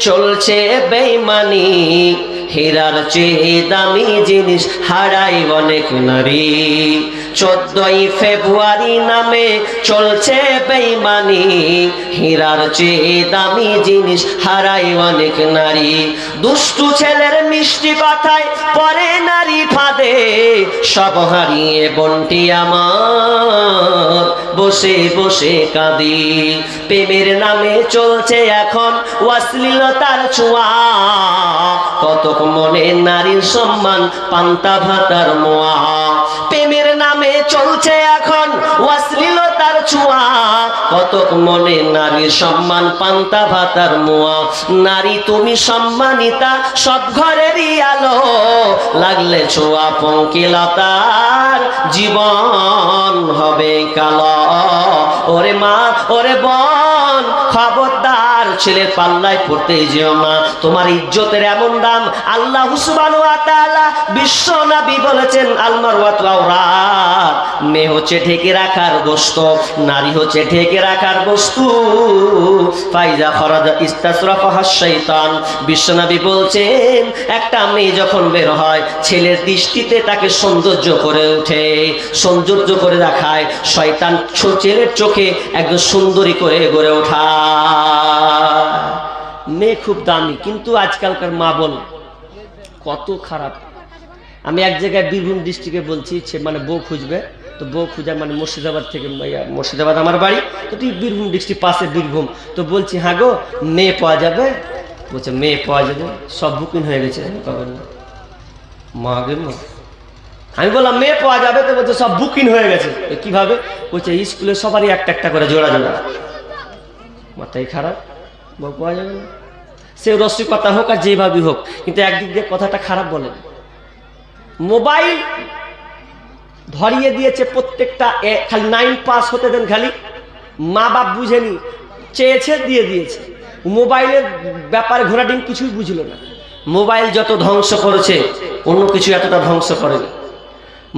চলছে বেঈমানি, হীরার চেয়ে দামি জিনিস হারায় অনেক নারী। 14ই ফেব্রুয়ারি নামে চলছে বেঈমানি, হীরার চেয়ে দামি জিনিস হারায় অনেক নারী। দুষ্টু ছেলের মিষ্টি কথায় পরে নারী ফাঁদে, সব হারিয়ে বোনটি আমার বসে বসে কাঁদি। প্রেমের নামে চলছে এখন অশ্লীলতার ছোঁয়া, কত মনে নারীর সম্মান পান্তা ভাতার মোয়া। প্রেমের নামে চলছে এখন অশ্লীলতার ছোঁয়া, কতক মনে নারীর সম্মান পান্তা ভাতার মোয়া। নারী তুমি সম্মানিতা সৎ ঘরেরই আলো, লাগলে ছোঁয়া পঙ্কিলতার জীবন হবে কালো। ওরে মা ওরে বোন, খবরদার ছেলের পাল্লায় পড়তে যেও না। তোমার ইজ্জতের এমন দাম আল্লাহ সুবহানাহু ওয়া তাআলা বিশ্ব নবী বলেছেন, আল মারওয়াতু আওরাত। মেয়ে হচ্ছে ঢেকে রাখার বস্তু, নারী হচ্ছে ঢেকে রাখার বস্তু। ফাইজা খরাজা ইস্তাসরাফাহা শাইতান। বিশ্ব নবী বলছেন, একটা মেয়ে যখন বের হয় ছেলের দৃষ্টিতে তাকে সৌন্দর্য করে ওঠে, সৌন্দর্য করে রাখায়। শয়তান ছেলের চোখে একদম সুন্দরী করে গড়ে ওঠা। মেয়ে খুব দামি, কিন্তু আজকালকার মা বোন কত খারাপ। আমি এক জায়গায় বীরভূম ডিস্ট্রিক্টে বলছি, মানে বউ খুঁজবে, তো বউ খুঁজে মানে মুর্শিদাবাদ থেকে, মুর্শিদাবাদ আমার বাড়ি, তো তুই বীরভূম ডিস্ট্রিক্ট পাশে বীরভূম। তো বলছি হ্যাঁ গো মেয়ে পাওয়া যাবে? বলছে মেয়ে পাওয়া যাবে, সব বুকিং হয়ে গেছে। পাবেন না মা গে মা। আমি বললাম মেয়ে পাওয়া যাবে, তো বলছে সব বুকিং হয়ে গেছে। কিভাবে? বলছে স্কুলে সবারই একটা একটা করে জোড়া জোড়া। মাথায় খারাপ, বউ পাওয়া যাবে না। সে রসিকতা হোক আর যেভাবেই হোক, কিন্তু একদিক দিয়ে কথাটা খারাপ বলেন। মোবাইল ধরিয়ে দিয়েছে প্রত্যেকটা, খালি 9 পাস হতে দেন, খালি মা বাপ বুঝেনি, চেয়েছে দিয়ে দিয়েছে। মোবাইলের ব্যাপারে ঘোরাডিম কিছুই বুঝলো না। মোবাইল যত ধ্বংস করেছে অন্য কিছু এতটা ধ্বংস করেনি।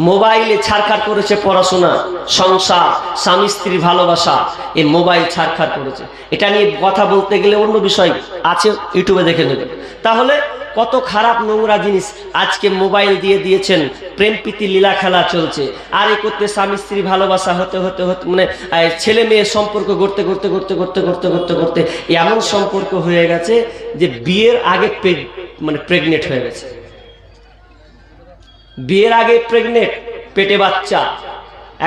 মোবাইলে ছাড়খাড় করেছে পড়াশোনা, সংসার, স্বামী স্ত্রীর ভালোবাসা, এই মোবাইল ছাড়খাড় করেছে। এটা নিয়ে কথা বলতে গেলে অন্য বিষয় আছে, ইউটিউবে দেখে নেবেন। তাহলে কত খারাপ নোংরা জিনিস আজকে মোবাইল দিয়ে দিয়েছেন। প্রেম প্রীতি লীলা খেলা চলছে, আর এই করতে স্বামী স্ত্রী ভালোবাসা হতে হতে হতে মানে ছেলে মেয়ের সম্পর্ক করতে করতে করতে করতে করতে করতে করতে এমন সম্পর্ক হয়ে গেছে যে বিয়ের আগে মানে প্রেগনেন্ট হয়ে গেছে। বিয়ের আগে প্রেগনেন্ট, পেটে বাচ্চা।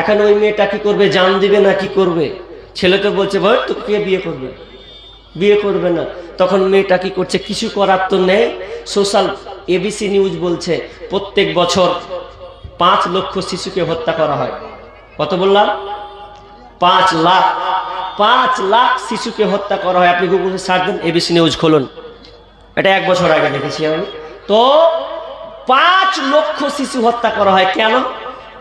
এখন ওই মেয়েটা কি করবে, জান দিবে না কি করবে? ছেলে তো বলছে ভাই তো কে বিয়ে করবে, বিয়ে করবে না। তখন মেয়েটা কি করছে, কিছু করার তো নেই। সোশ্যাল এবিসি নিউজ বলছে প্রত্যেক বছর 5 লক্ষ শিশুকে হত্যা করা হয়। কত বললাম? 5 লাখ। 5 লাখ শিশুকে হত্যা করা হয়। আপনি গুগলে সার্চ দেন, এবিসি নিউজ খুলুন, এটা 1 বছর আগে দেখেছি আমি। তো 5 লক্ষ শিশু হত্যা করা হয়। কেন?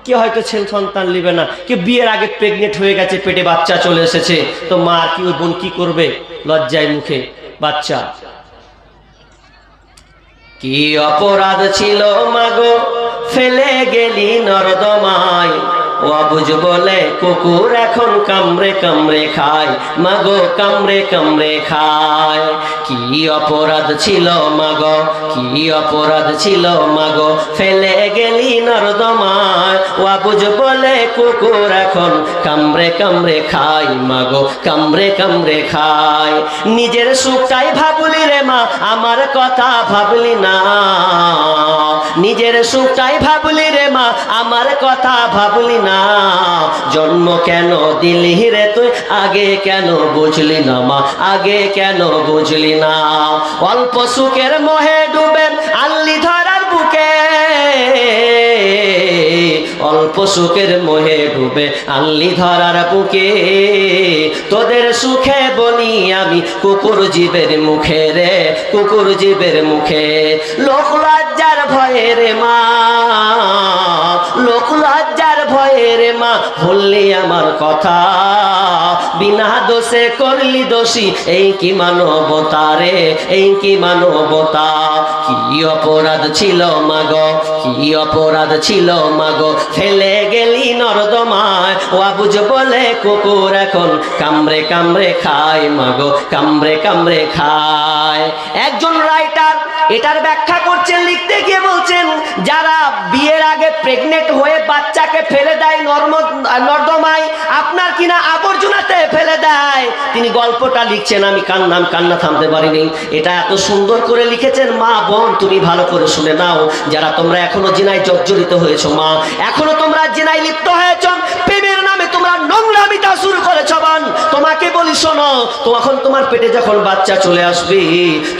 কে হয়তো ছেলে সন্তান নেবে না, কে বিয়ের আগে প্রেগনেন্ট হয়ে গেছে, পেটে বাচ্চা চলে এসেছে, তো মা কি ওই বোন কি করবে? লজ্জায় মুখে বাচ্চা। কি অপরাধ ছিল মাগো ফেলে গেলি নর্দমায়, অবুঝ বলে কুকুর এখন কামড়ে কামড়ে খায়, মাগো কামড়ে কামড়ে খায়। কি অপরাধ ছিল মাগো, কি অপরাধ ছিল মাগো ফেলে গেলি নর্দমায়, অবুঝ বলে কুকুর এখন কামড়ে কামড়ে খায়, মাগো কামড়ে কামড়ে খায়। নিজের সুখটাই ভাবলি রে মা, আমার কথা ভাবলি না। নিজের সুখটাই ভাবলি রে মা, আমার কথা ভাবলি না। জন্ম কেন দিলি রে তুই, আগে কেন বুঝলি না মা, আগে কেন বুঝলি না। অল্প সুখের মোহে ডুবে আল্লি ধরার বুকে, অল্প সুখের মোহে ডুবে আল্লি ধরার বুকে। তোদের সুখে বলি আমি কুকুর জীবের মুখে রে, কুকুর জীবের মুখে। লোক লজ্জার ভয়ে রে মা, লোক লজ্জার ভয়ে রে মা বললি আমার কথা। বিনা দোষে করলি দোষী, এই কি মানবতা রে, এই কি মানবতা। কি অপরাধ ছিল মাগো, কি অপরাধ ছিল মাগো ফেলে গেলি নর্দমায়, অবুঝ বলে কুকুর এখন কামড়ে কামড়ে খায়, মাগো কামড়ে কামড়ে খায়। একজন রাইটার এটার ব্যাখ্যা করছেন, লিখতে গিয়ে বলছেন, যারা বিয়ের আগে প্রেগনেন্ট হয়ে বাচ্চাকে ফেলে দেয় নর্দমায়, আপনার কিনা আবর্জনাতে ফেলে দেয়। তিনি গল্পটা লিখছেন, আমি কান্না থামতে পারিনি। এটা এত সুন্দর করে লিখেছেন। মা বোন তুমি ভালো করে শুনে নাও, যারা তোমরা এখনো জিনায় জর্জরিত হয়েছো, মা এখনো তোমরা জিনায় লিপ্ত হয়েছো, প্রেমের নামে তোমরা নোংরামিতা শুরু করেছো। বোন তোমাকে বলি শোনো, তখন তোমার পেটে যখন বাচ্চা চলে আসবে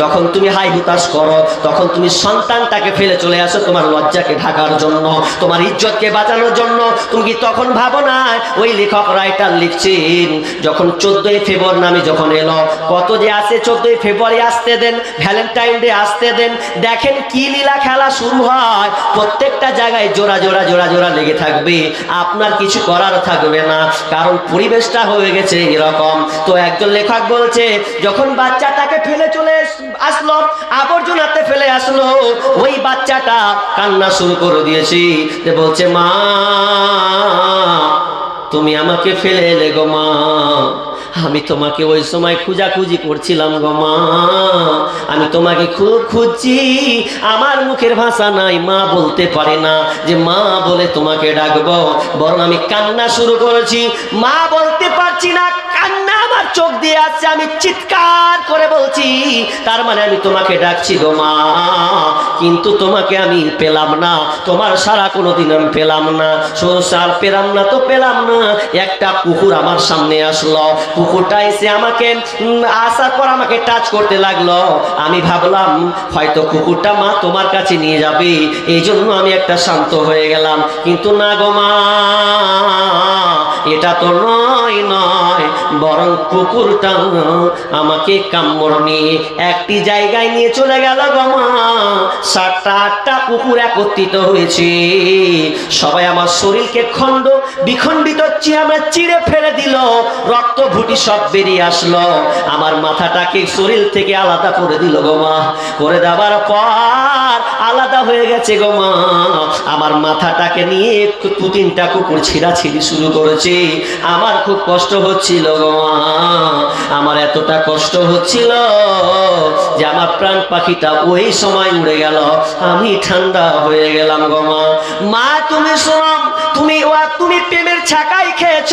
তখন তুমি হাই হুতাশ করো, তখন তুমি সন্তানটাকে ফেলে চলে আসো তোমার লজ্জাকে ঢাকার জন্য, তোমার ইজ্জতকে বাঁচানোর জন্য। তুমি কি তখন ভাবো না? ওই লেখক রাইটার লিখছেন যখন 14ই ফেব্রুয়ারি নামে যখন এলো, কত যে আছে 14ই ফেব্রুয়ারি আসতে দেন, ভ্যালেন্টাইন ডে আসতে দেন, দেখেন কি লীলা খেলা শুরু হয়। প্রত্যেকটা জায়গায় জোড়া জোড়া জোড়া জোড়া লেগে থাকবে, আপনার কিছু করার থাকবে না, কারণ পরিবেশটা হয়ে গেছে এরকম। তো একজন লেখক বলছে যখন বাচ্চাটাকে ফেলে চলে আসলো, আবর্জনাতে ফেলে আসলো, ওই বাচ্চাটা কান্না শুরু করে দিয়েছি, যে বলছে মা তুমি আমাকে ফেলে এলে গো মা, আমি তোমাকে ওই সময় খুঁজাখুঁজি করছিলাম গো মা, আমি তোমাকে খুব খুঁজছি, আমার মুখের ভাষা নাই, মা বলতে পারে না যে মা বলে তোমাকে ডাকবো, বরং আমি কান্না শুরু করেছি, মা বলতে পারছি না, কান্না আমার চোখ দিয়ে আসছে, আমি চিৎকার করে বলছি, তার মানে আমি তোমাকে ডাকছি গো মা, কিন্তু তোমাকে আমি পেলাম না, তোমার সারা কোনোদিন আমি পেলাম না, সংসার পেলাম না তো পেলাম না। একটা কুকুর আমার সামনে আসলো, কুকুরটা এসে আমাকে আসার পর আমাকে টাচ করতে লাগলো, আমি ভাবলাম হয়তো কুকুরটা মা তোমার কাছে নিয়ে যাবে, এই জন্য আমি একটা শান্ত হয়ে গেলাম, কিন্তু না গো মা, এটা তো নয়, বরং কুকুরটা আমাকে কামড় নিয়ে একটি জায়গায় নিয়ে চলে গেল গো মা। 7টা কুকুর একত্রিত হয়েছে, সবাই আমার শরীরকে খণ্ড বিখণ্ডিত চিড়ে ফেলে দিল, রক্ত ভুটি সব বেরিয়ে আসলো, আমার মাথাটাকে শরীর থেকে আলাদা করে দিল গো মা, করে দেওয়ার পর আলাদা হয়ে গেছে গো মা, আমার মাথাটাকে নিয়ে 2-3টা কুকুর ছিঁড়াছিঁড়ি শুরু করেছে, আমার খুব কষ্ট হচ্ছিল গো মা, আমার এতটা কষ্ট হচ্ছিল যে আমার প্রাণ পাখিটা ওই সময় উড়ে গেল, আমি ঠান্ডা হয়ে গেলাম গো মা। মা তুমি শোনো, তুমি প্রেমের ছাকাই খেয়েছ,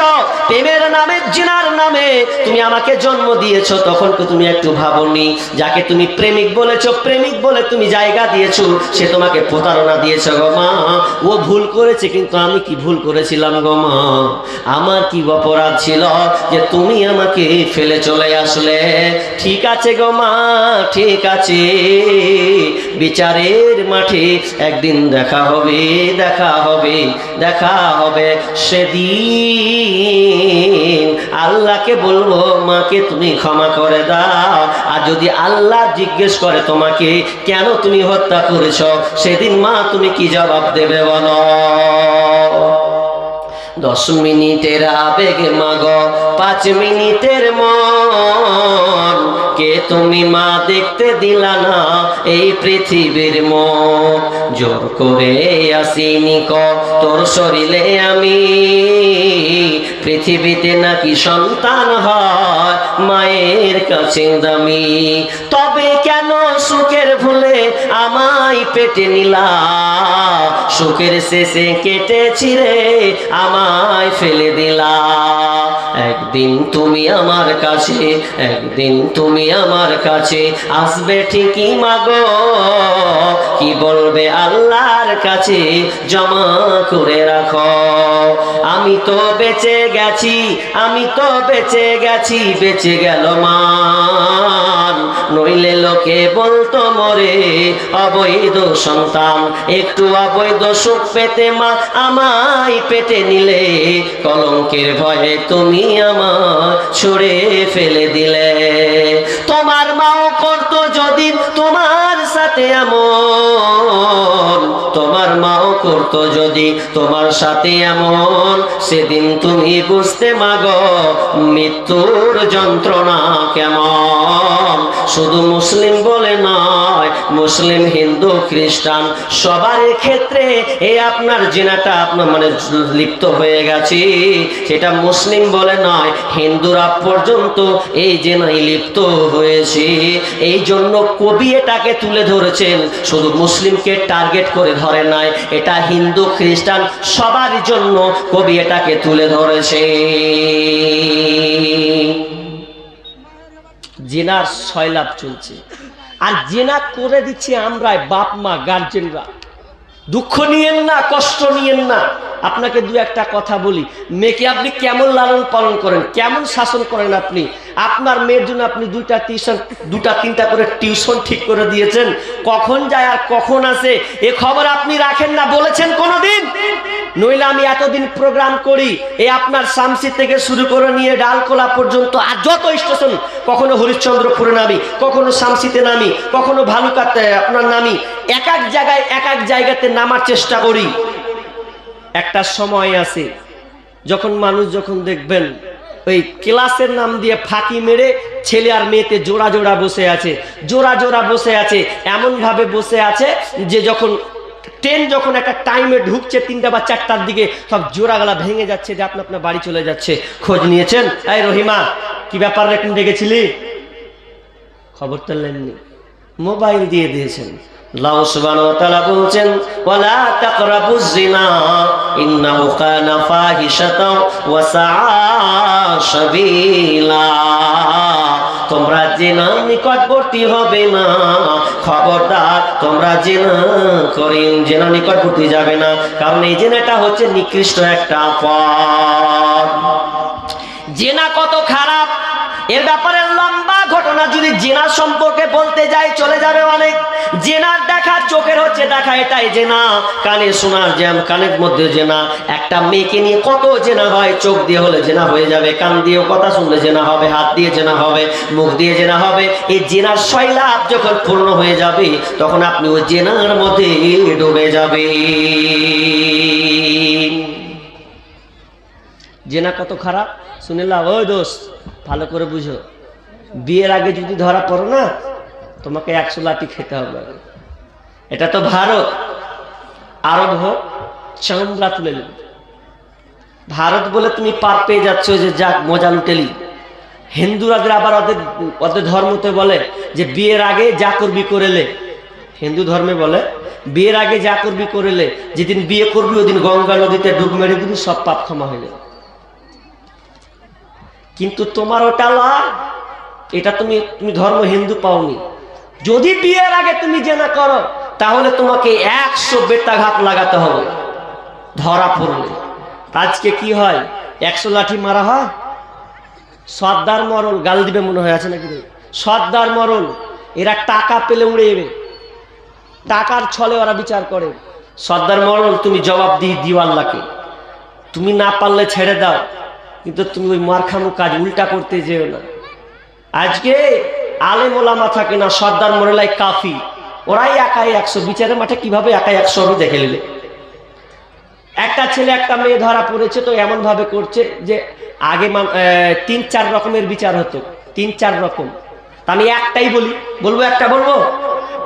প্রেমের নামে জিনার নামে তুমি আমাকে জন্ম দিয়েছো, তখন তো তুমি একটু ভাবনি, যাকে তুমি প্রেমিক বলেছো, প্রেমিক বলে তুমি জায়গা দিয়েছো, সে তোমাকে প্রতারণা দিয়েছে গো মা, ও ভুল করেছে, কিন্তু আমি কি ভুল করেছিলাম গো মা, আমার কি অপরাধ ছিল যে তুমি আমাকে ফেলে চলে আসলে? ঠিক আছে গো মা, ঠিক আছে, বিচারের মাঠে একদিন দেখা হবে, দেখা হবে, দেখা হবে, সেদিন আল্লাহকে বলবো মাকে তুমি ক্ষমা করে দাও, আর যদি আল্লাহ জিজ্ঞেস করে তোমাকে কেন তুমি হত্যা করেছ, সেদিন মা তুমি কি জবাব দেবে বলো? 10 মিনিটের আবেগ মাগো, 5 মিনিটের মন, কে তুমি মা দেখতে দিলা না এই পৃথিবীর মুখ, জোর করে আসিনি ক তোর শরীরে আমি, পৃথিবীতে নাকি সন্তান হয় মায়ের কাছে দামি, তবে কেন সুখের ভুলে আমায় পেটে নিলা, সুখের শেষে কেটেছি রে আমায় ফেলে দিলা, একদিন তুমি আমার কাছে, একদিন তুমি আমার কাছে আসবে ঠিকই মাগো, কি বলবে আল্লাহর কাছে জমা করে রাখো, আমি তো বেঁচে গেছি, আমি তো বেঁচে গেছি, বেঁচে গেল মান, নইলে লোকে বলতো মরে অবৈধ সন্তান, একটু অবৈধ সুখ পেতে মা আমায় পেটে নিলে, কলঙ্কের ভয়ে তুমি আমার ছুড়ে ফেলে দিলে, তোমার মাও করতো যদি তোমার সাথে এমন, তোমার মাও করতো যদি তোমার সাথে এমন, সেদিন তুমি বুঝতে মাগো মৃত্যুর যন্ত্রণা কেমন, শুধু মুসলিম বলে নয়, মুসলিম, হিন্দু, খ্রিস্টান সবার ক্ষেত্রে এই আপনার জিনাটা আপনার মানে লিপ্ত হয়ে গেছে। সেটা মুসলিম বলে নয়, হিন্দুরা পর্যন্ত এই জিনায় লিপ্ত হয়েছে। এই জন্য কবি এটাকে তুলে ধরেছেন, শুধু মুসলিমকে টার্গেট করে ধরে নাই, এটা হিন্দু খ্রিস্টান সবার জন্য কবি এটাকে তুলে ধরেছে। জিনার সয়লাভ চলছে, আর জিনা করে দিচ্ছি আমরা, বাপ মা গার্জেনরা। দুঃখ নিয়েন না, কষ্ট নিয়েন না। আপনাকে দু একটা কথা বলি, মেয়েকে আপনি কেমন লালন পালন করেন, কেমন শাসন করেন আপনি? আপনার মেয়ের জন্য আপনি দুটা তিনটা করে টিউশন ঠিক করে দিয়েছেন, কখন যায় আর কখন আসে এ খবর আপনি রাখেন না, বলেছেন কোনোদিন? নইলে আমি এতদিন প্রোগ্রাম করি, এই আপনার শামসি থেকে শুরু করে নিয়ে ডালকোলা পর্যন্ত আর যত স্টেশন, কখনো হরিশ্চন্দ্রপুরে নামি, কখনো শামসিতে নামি, কখনো ভালুকাতে আপনার নামি, এক এক জায়গাতে নামার চেষ্টা করি। একটা সময় আছে যখন মানুষ যখন দেখবেন ওই ক্লাসের নাম দিয়ে ফাঁকি মেরে ছেলে আর মেয়েতে জোড়া জোড়া বসে আছে, জোড়া জোড়া বসে আছে, এমন ভাবে বসে আছে যে যখন ট্রেন যখন একটা টাইমে ঢুকছে 3টা বা 4টার দিকে, সব জোড়াগুলা ভেঙে যাচ্ছে, যে আপনার বাড়ি চলে যাচ্ছে। খোঁজ নিয়েছেন? এই রহিমা, কি ব্যাপার, রেকম ডেকেছিলি? খবর তো নেননি, মোবাইল দিয়ে দিয়েছেন। আল্লাহ সুবহানাহু ওয়া তাআলা বলছেন, ওয়ালা তাকরাবুজ জিনা ইন্নাহু কানা ফাহিশাতাও ওয়া সাআ সাবিলা। তোমরা জিনার নিকটবর্তী হবে না, খবরদার তোমরা জিনা নিকটবর্তী যাবে না, কারণ এই জিনাটা হচ্ছে নিকৃষ্ট একটা পথ। জিনা কত খারাপ, এর ব্যাপারে লম্বা ঘটনা যদি জিনা সম্পর্কে বলতে যাই চলে যাবে অনেক। জিনার দেখা চোখের হচ্ছে দেখা, এটাই জিনা। কানে শোনার জ্যাম, কানের মধ্যে জিনা। একটা মেয়েকে নিয়ে কত জিনা হয়, চোখ দিয়ে হলে জিনা হয়ে যাবে, কান দিয়েও কথা শুনলে জিনা হবে, হাত দিয়ে জিনা হবে, মুখ দিয়ে জিনা হবে। এই জিনার শৈলাভ যখন পূর্ণ হয়ে যাবে, তখন আপনি ওই জিনার মধ্যে ডুবে যাবে। জিনা কত খারাপ শুনিলাম। ওই দোস্ত, ভালো করে বুঝো, বিয়ের আগে যদি ধরা পড়ো না, তোমাকে 100 লাঠি খেতে হবে। এটা তো ভারত, আরব হোক চামড়া তুলে নেবে। ভারত বলে তুমি পার পেয়ে যাচ্ছ, যে যাক মজা লুটেলি। হিন্দুরা আবার ওদের ধর্মতে বলে যে বিয়ের আগে যা করবি করেলে, হিন্দু ধর্মে বলে বিয়ের আগে যা করবি করেলে, যেদিন বিয়ে করবি ওদিন গঙ্গা নদীতে ডুব মেরে দিবি, সব পাপ ক্ষমা হয়ে যাবে। কিন্তু তোমার ওটা লয়, এটা তুমি ধর্ম হিন্দু পাওনি। যদি বিয়ের আগে তুমি জেনা করো, তাহলে তোমাকে 100 বেত্রাঘাত লাগাতে হবে ধরা পড়লে। আজকে কি হয়, 100 লাঠি মারা হয়, সর্দার মরল গাল দিবে মনে হয়, আছে নাকি? সর্দার মরল, এরা টাকা পেলে উড়ে যাবে, টাকার ছলে ওরা বিচার করে। সর্দার মরল তুমি জবাব দিও আল্লাহকে, তুমি না পারলে ছেড়ে দাও, কিন্তু তুমি ওই মারখামু কাজ উল্টা করতে যেও না। আজকে আলেম ওলামা থাকে না, সর্দার মরেলাই কাফি, ওরাই একাই 100। বিচারের মাঠে কিভাবে একাই 100 আমি দেখে নিলে। একটা ছেলে একটা মেয়ে ধরা পড়েছে, তো এমন ভাবে করছে যে আগে 3-4 রকমের বিচার হতো, 3-4 রকম। আমি একটাই বলবো একটা বলবো,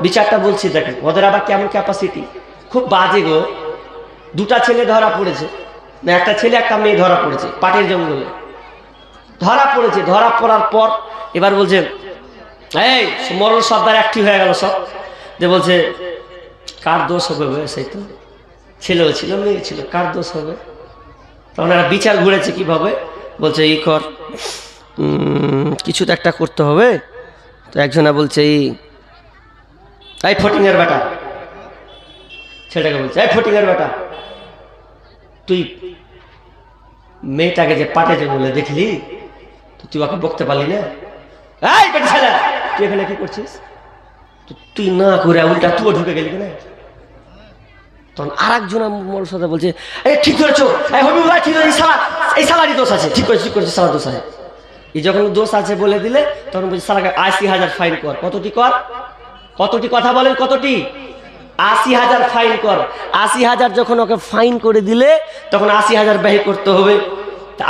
বিচারটা বলছি দেখেন, ওদের আবার কেমন ক্যাপাসিটি, খুব বাজে গো। 2টা ছেলে ধরা পড়েছে, না একটা ছেলে একটা মেয়ে ধরা পড়েছে পাটের জঙ্গলে, ধরা পড়েছে। ধরা পড়ার পর এবার বলছে, এই মরণ সর্দার একটি হয়ে গেল সব, যে বলছে কার দোষ হবে? সেই তো ছেলেও ছিল মেয়ে ছিল, কার দোষ হবে? তখন একটা বিচার ঘুরেছে কিভাবে, বলছে ই কর, কিছু তো একটা করতে হবে। তো একজনা বলছে এই ফটিংয়ের বেটা, ছেলেটাকে বলছে এই ফটিংয়ের বেটা, তুই মেয়েটাকে যে পাটে জঙ্গলে দেখলি, তুই ওকে বকতে পারলি না? এই বেটা ছেলে, তুই এখানে কি করছিস? তুই না করে উল্টা তুইও ঢুকে গেলি না। তখন আর একজন মোর সাথে বলছে, এই ঠিক করেছো, ঠিক এই সালারই দোষ আছে, ঠিক করেছি সালার দোষ আছে। এই যখন দোষ আছে বলে দিলে, তখন বলছে সালাকে 80,000 ফাইন কর। কতটি কর? কতটি কথা বলেন, কতটি? 80,000 ফাইন কর। 80,000 যখন ওকে ফাইন করে দিলে, তখন 80,000 ব্যয় করতে হবে।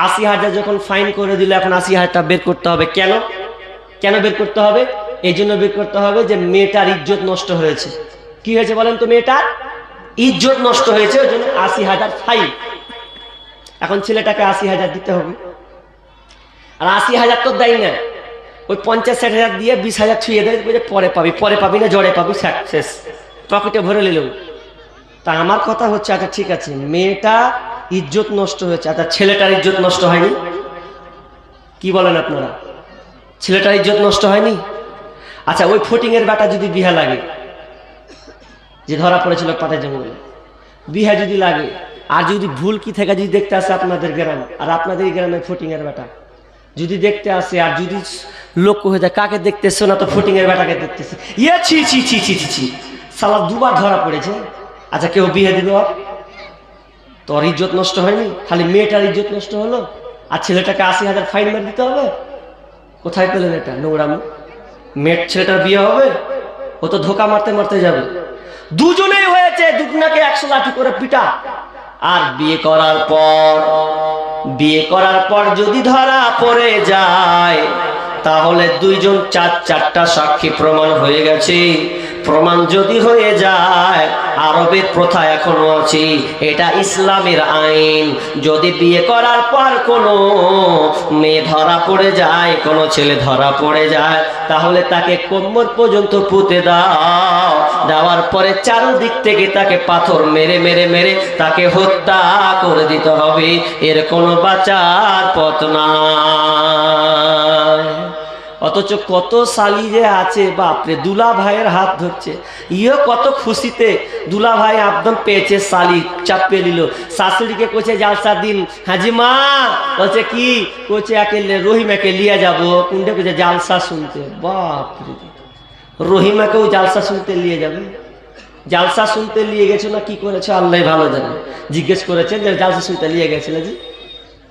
80,000 যখন ফাইন করে দিলে, এখন 80,000টা বের করতে হবে। কেন বের করতে হবে? এই জন্য বের করতে হবে যে মেয়েটার ইজ্জত নষ্ট হয়েছে। কি হয়েছে বলেন তো? মেয়েটার ইজ্জত নষ্ট হয়েছে, ওই জন্য ৮০,০০০ ফাইন। এখন ছেলেটাকে ৮০,০০০ দিতে হবে, আর ৮০,০০০ তো দেয় না, ওই ৫০-৬০,০০০ দিয়ে ২০,০০০ ছুঁয়ে দেয়, পরে পাবি, পরে পাবি না, জড়ে পাবি, শেষ, পকেটে ভরে নিল। তা আমার কথা হচ্ছে, আচ্ছা ঠিক আছে, মেয়েটা ইজ্জত নষ্ট হয়েছে, আচ্ছা ছেলেটার ইজ্জত নষ্ট হয়নি? কি বলেন আপনারা? ছেলেটার ইজ্জত নষ্ট হয়নি? আচ্ছা ওই ফটিংয়ের বেটা যদি বিহা লাগে, যে ধরা পড়েছিল পাটের জঙ্গলে, বিহা যদি লাগে, আর যদি ভুল কি থেকে যদি দেখতে আসে আপনাদের গ্রাম, আর আপনাদের গ্রামে ফটিংয়ের বেটা যদি দেখতে আসে, আর যদি লক্ষ্য হয়ে যায় কাকে দেখতেছে না, তো ফটিংয়ের বেটাকে দেখতেছে, ইয়ে ছি ছি ছি ছি ছি ছি, সালা দুবার ধরা পড়েছে। আচ্ছা কেউ বিয়ে দিল, তোর ইজ্জত নষ্ট হয়নি? খালি মেয়েটার ইজ্জত নষ্ট হলো, আর ছেলেটাকে ৮০,০০০ ফাইন মেরে দিতে হবে? কোথায় পেলেন এটা নোংরামো? মেয়ের ছেলেটার বিয়ে হবে? ও তো ধোকা মারতে মারতে যাবে। দুজনেই হয়েছে, দুজনাকে ১০০ লাঠি করে পিটা। আর বিয়ে করার পর যদি ধরা পড়ে যায়, তাহলে দুইজন চারটা সাক্ষী প্রমাণ হয়ে গেছে। প্রমাণ যদি হয়ে যায়, আরবের প্রথা এখনো আছে, এটা ইসলামের আইন। যদি বিয়ে করার পর কোনো মেয়ে ধরা পড়ে যায়, কোনো ছেলে ধরা পড়ে যায়, তাহলে তাকে কোমর পর্যন্ত পুঁতে দাও, দেওয়ার পরে চারদিক থেকে তাকে পাথর মেরে মেরে মেরে তাকে হত্যা করে দিতে হবে। এর কোনো বাঁচার পথ নাই। অথচ কত শালি যে আছে, বাপরে, দুলা ভাইয়ের হাত ধরছে, ইয়ে কত খুশিতে দুলা ভাই একদম পেয়েছে, শালি চাপিয়ে নিল। শাশুড়িকে কোচে জালসার দিন, হাজি মা বলছে কি কোচে, একে রহিমাকে লিয়ে যাবো কুন্ডে কোচে জালসা শুনতে। বাপরে, রহিমাকেও জালসা শুনতে নিয়ে যাবে? জালসা শুনতে নিয়ে গেছো না কি করেছো আল্লাহ ভালো জানে। জিজ্ঞেস করেছেন যে জালসা শুনতে নিয়ে গেছিল, জি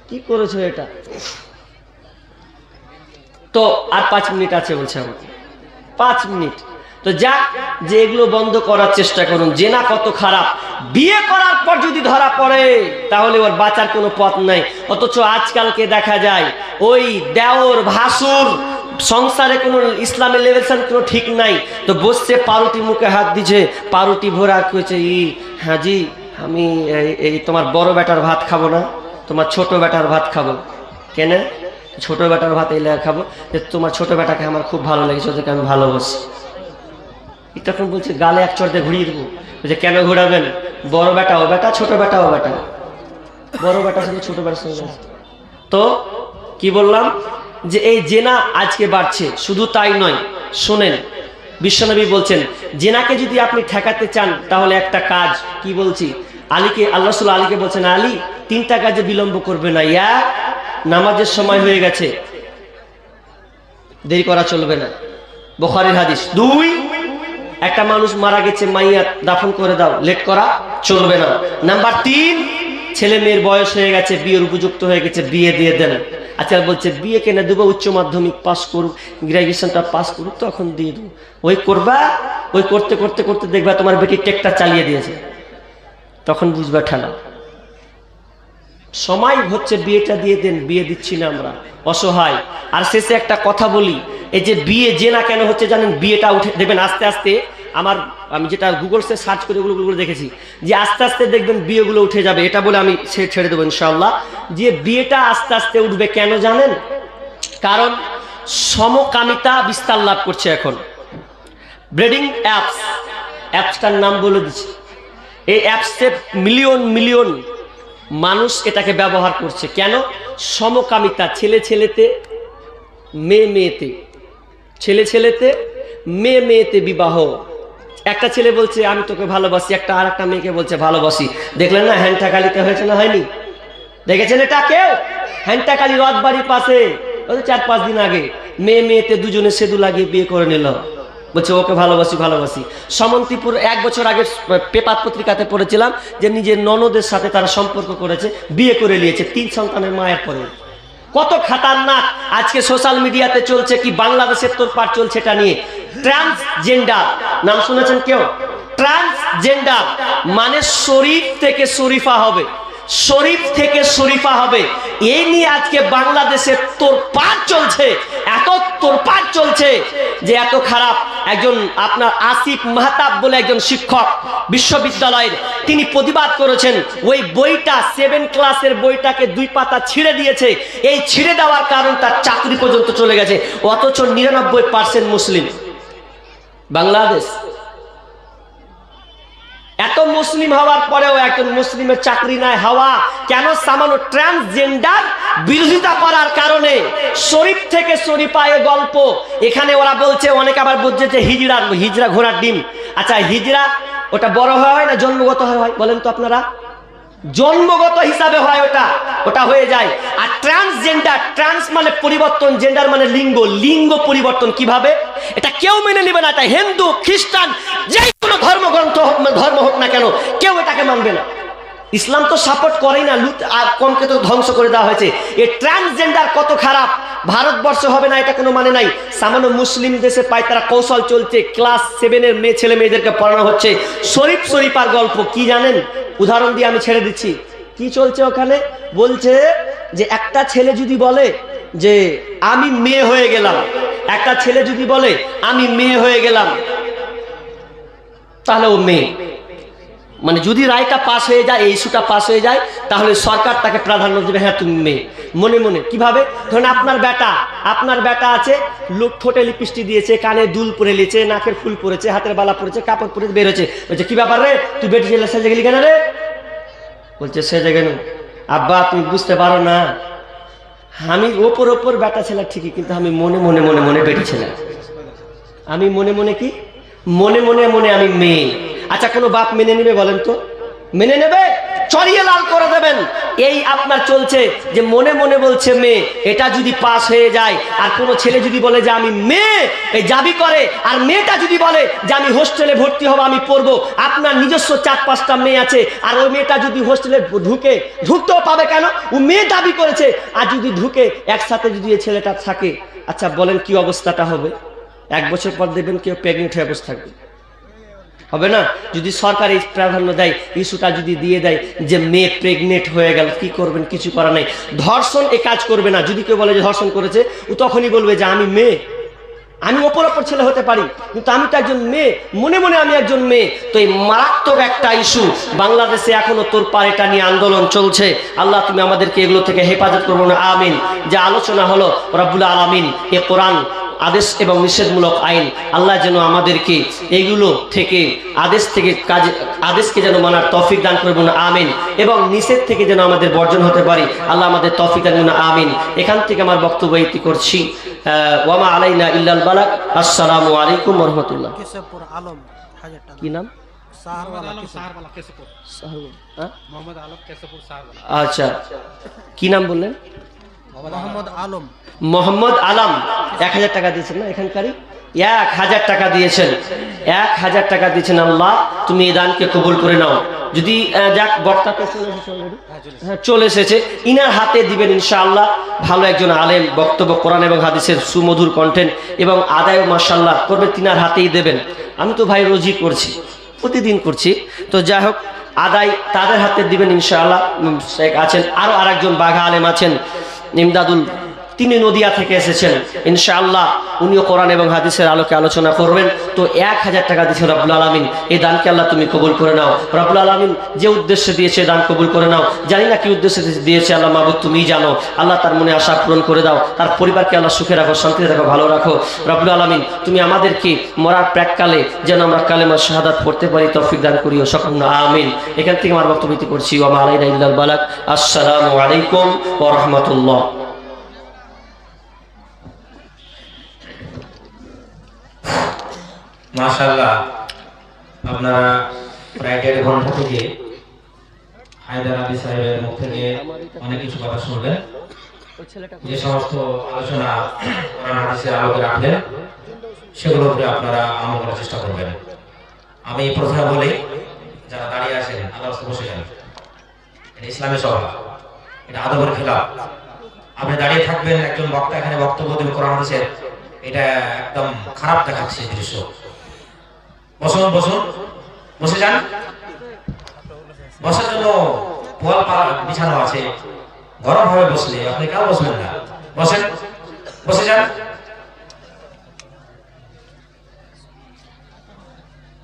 কি করেছো এটা? তো আর ৫ মিনিট আছে বলছে আমাকে, ৫ মিনিট। তো যাক, যে এগুলো বন্ধ করার চেষ্টা করুন। জেনা কত খারাপ, বিয়ে করার পর যদি ধরা পড়ে তাহলে ওর বাঁচার কোনো পথ নাই। অথচ আজকালকে দেখা যায় ওই দেওর ভাসুর সংসারে কোনো ইসলামের লেভেলসান কোনো ঠিক নাই, তো বসছে পাউরুটি মুখে হাত দিছে, পাউরুটি ভরা করেছে, হাজি আমি এই তোমার বড় বেটার ভাত খাবো না, তোমার ছোট বেটার ভাত খাবো। কেন ছোট বেটার ভাত এলে খাবো? যে তোমার ছোট বেটাকে আমার খুব ভালো লেগেছে, ওদেরকে আমি ভালোবাসি। তখন বলছে গালে এক চড় দিয়ে ঘুরিয়ে দেবো। বলছে কেন ঘুরাবেন? বড় বেটা ও বেটা, ছোট বেটা ও বেটা, বড় বেটা সঙ্গে ছোট বেটার সঙ্গে। তো কি বললাম যে এই জেনা আজকে বাড়ছে। শুধু তাই নয়, শোনেন, বিশ্বনবী বলছেন জেনাকে যদি আপনি ঠেকাতে চান তাহলে একটা কাজ, কি বলছি, আলীকে, আল্লাহ রাসূল আলীকে বলছেন, আলী 3টা কাজে বিলম্ব করবে না। এক, নামাজের সময় হয়ে গেছে, দেরি করা চলবে না, বুখারীর হাদিস। 2, একটা মানুষ মারা গেছে, মাইয়াত দাফন করে দাও, লেট করা চলবে না। নাম্বার 3, ছেলে মেয়ের বয়স হয়ে গেছে, বিয়ের উপযুক্ত হয়ে গেছে, বিয়ে দিয়ে দেন। আচ্ছা বলছে বিয়ে কেনে দেবো, উচ্চ মাধ্যমিক পাস করুক, গ্রাজুয়েশনটা পাস করুক, তখন দিয়ে দেবো। ওই করবা, ওই করতে করতে করতে দেখবা তোমার বেটি টেকটা চালিয়ে দিয়েছে, তখন বুঝবা ঠেলা। সময় হচ্ছে বিয়েটা দিয়ে দেন, বিয়ে দিচ্ছি না আমরা, অসহায়। আর শেষে একটা কথা বলি, এই যে বিয়ে জেনা কেন হচ্ছে জানেন? বিয়েটা উঠে দেবেন আস্তে আস্তে, আমি যেটা গুগলসে সার্চ করে ওগুলো দেখেছি, যে আস্তে আস্তে দেখবেন বিয়েগুলো উঠে যাবে। এটা বলে আমি ছেড়ে দেবো ইনশাআল্লাহ, যে বিয়েটা আস্তে আস্তে উঠবে। কেন জানেন? কারণ সমকামিতা বিস্তার লাভ করছে এখন। ব্রিডিং অ্যাপসটার নাম বলে দিচ্ছে, এই অ্যাপসে মিলিয়ন মিলিয়ন মানুষ এটাকে ব্যবহার করছে। কেন? সমকামিতা, ছেলে ছেলেতে, মেয়ে মেয়েতে, ছেলে ছেলেতে, মেয়ে মেয়েতে বিবাহ। একটা ছেলে বলছে আমি তোকে ভালোবাসি, একটা আর একটা মেয়েকে বলছে ভালোবাসি। দেখলেন না হ্যান্ডটাকালিতে হয়েছে না হয়নি? দেখেছেন এটা কেউ? হ্যান্ডটাকালি রথবাড়ির পাশে 4-5 দিন আগে মেয়ে মেয়েতে দুজনে সেদু লাগিয়ে বিয়ে করে নিল, বলছে ওকে ভালোবাসি ভালোবাসি। সমন্তিপুর 1 বছর আগে পেপার পত্রিকাতে পড়েছিলাম যে নিজের ননদের সাথে তারা সম্পর্ক করেছে, বিয়ে করে নিয়েছে 3 সন্তানের মায়ের পরে। কত খাতারনাক! আজকে সোশ্যাল মিডিয়াতে চলছে কি, বাংলাদেশের তোরপাড় চলছে এটা নিয়ে। ট্রান্সজেন্ডার নাম শুনেছেন কেউ? ট্রান্সজেন্ডার মানে শরীফ থেকে শরীফা হবে, শরীফ থেকে শরীফা হবে। এই নিয়ে আজকে বাংলাদেশে তোড়পাড় চলছে, এত তোড়পাড় চলছে যে এত খারাপ। একজন আপনার আসিফ মাহতাব বলে একজন শিক্ষক বিশ্ববিদ্যালয়ের, তিনি প্রতিবাদ করেছেন। ওই বইটা 7 ক্লাসের বইটাকে 2 পাতা ছিঁড়ে দিয়েছে। এই ছিঁড়ে দেওয়ার কারণ তার চাকরি পর্যন্ত চলে গেছে, অথচ 99% মুসলিম বাংলাদেশ। এত মুসলিম হওয়ার পরেও একজন মুসলিমের চাকরি নাই হওয়া কেন? সামান্য ট্রান্সজেন্ডার বিরোধিতা করার কারণে। শরীফ থেকে শরীফা এ গল্প এখানে ওরা বলছে, অনেকে আবার বলছে যে হিজড়া ঘোড়ার ডিম। আচ্ছা, হিজড়া ওটা বড় হয় না জন্মগত হয় বলেন তো আপনারা? জন্মগত হিসাবে হয়, ওটা হয়ে যায়। আর ট্রান্সজেন্ডার, ট্রান্স মানে পরিবর্তন, জেন্ডার মানে লিঙ্গ, লিঙ্গ পরিবর্তন কিভাবে? এটা কেউ মেনে নেবে না। এটা হিন্দু, খ্রিস্টান, যে কোনো ধর্ম হোক না কেন, কেউ এটাকে মানবে না। ইসলাম তো সাপোর্ট করেই না, লুট আর কমকে তো ধ্বংস করে দেওয়া হয়েছে। এই ট্রান্সজেন্ডার কত খারাপ, ভারতবর্ষে হবে না এটা কোনো মানে নাই। সামান্য মুসলিম দেশে পায় তারা কৌশল চলছে, ক্লাস 7-এর ছেলে মেয়েদেরকে পড়ানো হচ্ছে শরীফ শরীফার গল্প। কি জানেন? উদাহরণ দিয়ে আমি ছেড়ে দিচ্ছি। কি চলছে ওখানে? বলছে যে একটা ছেলে যদি বলে যে আমি মেয়ে হয়ে গেলাম, একটা ছেলে যদি বলে আমি মেয়ে হয়ে গেলাম, তাহলে ও মেয়ে। মানে যদি রায়টা পাস হয়ে যায়, এই ইস্যুটা পাস হয়ে যায়, তাহলে সরকার তাকে প্রাধান্য দেবে, হ্যাঁ তুমি মেয়ে। মনে মনে কিভাবে? ধরুন আপনার বেটা আছে, লোক ঠোঁটে লিপস্টিক দিয়েছে, কানে দুল পরে লিয়েছে, নাকের ফুল পরেছে, হাতের বালা পরেছে, কাপড় পরে বের হয়েছে। বলছে কি ব্যাপার রে, তুই বেটি ছেলে সেজে গেলি কেন রে? বলছে সেজে গেল। আব্বা তুমি বুঝতে পারো না, আমি ওপর বেটা ছেলে ঠিকই, কিন্তু আমি মনে মনে বেটি ছেলে। আমি মনে কি? মনে আমি মেয়ে। আচ্ছা, কোনো বাপ মেনে নেবে বলেন তো? মেনে নেবে? চড়িয়ে লাল করে দেবেন। এই আপনার চলছে যে মনে বলছে মেয়ে, এটা যদি পাস হয়ে যায়, আর কোনো ছেলে যদি বলে যে আমি মেয়ে, এই দাবি করে, আর মেয়েটা যদি বলে যে আমি হোস্টেলে ভর্তি হবো, আমি পড়বো, আপনার নিজস্ব 4-5টা মেয়ে আছে, আর ওই মেয়েটা যদি হোস্টেলে ঢুকতেও পাবে কেন? ও মেয়ে দাবি করেছে। আর যদি ঢুকে একসাথে যদি এই ছেলেটা থাকে, আচ্ছা বলেন কি অবস্থাটা হবে? 1 বছর পর দেখবেন কেউ প্রেগনেন্ট হয়ে বসে থাকবে, হবে না? যদি সরকার এই প্রাধান্য দেয়, ইস্যুটা যদি দিয়ে দেয় যে মেয়ে প্রেগনেন্ট হয়ে গেল, কি করবেন? কিছু করা নাই। ধর্ষণ এ কাজ করবে না। যদি কেউ বলে যে ধর্ষণ করেছে, ও তখনই বলবে যে আমি মেয়ে, আমি অপর ছেলে হতে পারি, কিন্তু আমি তো একজন মেয়ে, মনে আমি একজন মেয়ে। তো এই মারাত্মক একটা ইস্যু বাংলাদেশে এখনো তোড়পাড়, এটা নিয়ে আন্দোলন চলছে। আল্লাহ তুমি আমাদেরকে এগুলো থেকে হেফাজত করবো না, আমিন। যে আলোচনা হলো রব্বুল আলামিন এ কোরআন আদেশ এবং নিষেধমূলক আইন, আল্লাহ যেন আমাদেরকে এগুলো থেকে আদেশকে যেন মানার তৌফিক দান করবেন, আমিন। এবং নিষেধ থেকে যেন আমাদের বর্জন হতে পারি, আল্লাহ আমাদের তৌফিক দান করবেন, আমিন। এখান থেকে আমার বক্তব্য ইতি করছি। ওয়ামা আলাইনা ইল্লাল বালাগ। আসসালামু আলাইকুম ওয়া রাহমাতুল্লাহ। কি নাম? আচ্ছা, কি নাম বললেন? মোহাম্মদ আলম। 1000 টাকা দিয়েছেন না এখানকারই? 1000 টাকা দিয়েছেন, 1000 টাকা দিয়েছেন। আল্লাহ তুমি এই দানকে কবুল করে নাও। যদি যাক, বক্তা তো চলে এসেছে, ইনার হাতে দিবেন ইনশাআল্লাহ। ভালো একজন আলেম, বক্তব্য কোরআন এবং হাদিসের সুমধুর কন্টেন্ট এবং আদায় মাশাআল্লাহ করবেন, তিনার হাতেই দেবেন। আমি তো ভাই রোজই করছি, প্রতিদিন করছি, তো যাই হোক আদায় তাদের হাতে দিবেন ইনশাআল্লাহ। আছেন আরো আরেকজন বাঘা আলেম আছেন, ইমদাদুল, তিনি নদিয়া থেকে এসেছেন, ইনশাআল্লাহ উনিও কোরআন এবং হাদিসের আলোকে আলোচনা করবেন। তো 1000 টাকা দিয়েছে রব্বুল আলামিন। এই দানকে আল্লাহ তুমি কবুল করে নাও। রব্বুল আলামিন যে উদ্দেশ্যে দিয়েছে দান কবুল করে নাও। জানি না কি উদ্দেশ্যে দিয়েছে, আল্লাহ মাবুদ তুমিই জানো। আল্লাহ তার মনে আশা পূরণ করে দাও, তার পরিবারকে আল্লাহ সুখে রাখো, শান্তিতে রাখো, ভালো রাখো। রব্বুল আলামিন তুমি আমাদেরকে মরার প্রাককালে যেন আমরা কালেমা শাহাদাত পড়তে পারি, তৌফিক দান করিও, সকল আমিন। এখান থেকে আমার বক্তব্য করছি। ওয়া মা আলাইনা ইল্লাল বালাগ। আসসালামু আলাইকুম ওয়া রাহমাতুল্লাহ। মাশাআল্লাহ, আপনারা প্রায় 1.5 ঘন্টা থেকে হায়দার আলী সাহেবের মুখ থেকে অনেক কিছু কথা শুনলেন। যে সমস্ত আলোচনা কোরআন হাদিসের আলোকে রাখলেন, সেগুলোর উপরে আপনারা আমল করার চেষ্টা করবেন। আমি প্রথমে বলি, যারা দাঁড়িয়ে আছেন আল্লাহর রাস্তায় বসে যান। এটা ইসলামী সভা, এটা আদবের খেলাফ। আপনি দাঁড়িয়ে থাকবেন, একজন বক্তা এখানে বক্তব্য দেবে কোরআন হাদিসের, এটা একদম খারাপ দেখাচ্ছে দৃশ্য। বসুন, বসে যান। বসার জন্য তোয়াল বিছানো আছে, গরম ভাবে বসলে আপনি কেন বসবেন না? বসেন, বসে যান।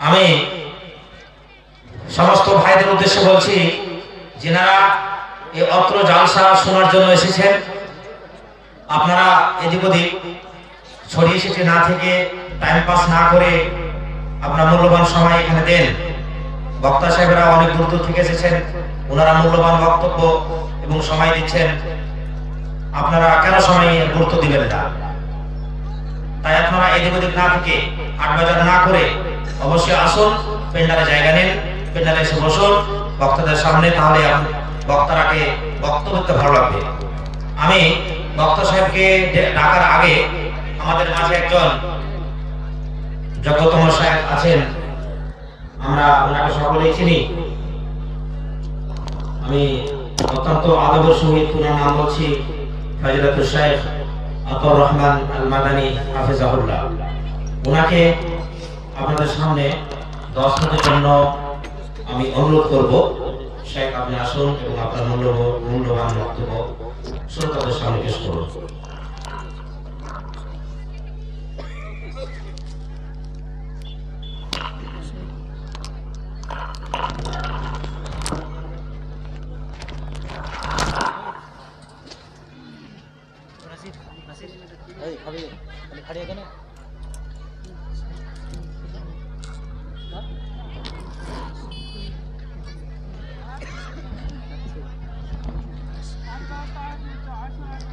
আমি সমস্ত ভাইদের উদ্দেশ্যে বলছি, যিনারা এই অত্র জালসা শোনার জন্য এসেছেন, আপনারা এদিক ওদিক ছড়িয়ে ছিটিয়ে না থেকে, টাইম পাস না করে আপনার মূল্যবান সময় এখানে দেন। বক্তা সাহেবরা অনেক দূর দূর থেকে এসেছেন, ওনারা মূল্যবান বক্তব্য এবং সময় দিচ্ছেন, আপনারা কেন সময় গুরুত্ব দিবেন না? তাই আপনারা এদিক ওদিক না থেকে, হাট বাজার না করে অবশ্যই আসুন, পেন্ডালে জায়গা নেন, পেন্ডালে এসে বসুন বক্তাদের সামনে, তাহলে বক্তারাকে বক্তব্য দিতে ভালো লাগবে। আমি বক্তা সাহেবকে ডাকার আগে আমাদের মাঝে একজন যোগ্যতম সাহেব আছেন, আমরা ওনাকে সকলেই চিনি। আমি অত্যন্ত আদবের সহিত ওনার নাম বলছি, ফজিলাতুল শাইখ আতর রহমান আল মাদানী হাফিজাহুল্লাহ। ওনাকে আপনাদের সামনে 10 মিনিটের জন্য আমি অনুরোধ করব, শেখ আপনি আসুন এবং আপনার মূল্যবান বক্তব্য শ্রোতাদের সামনে পেশ করুন।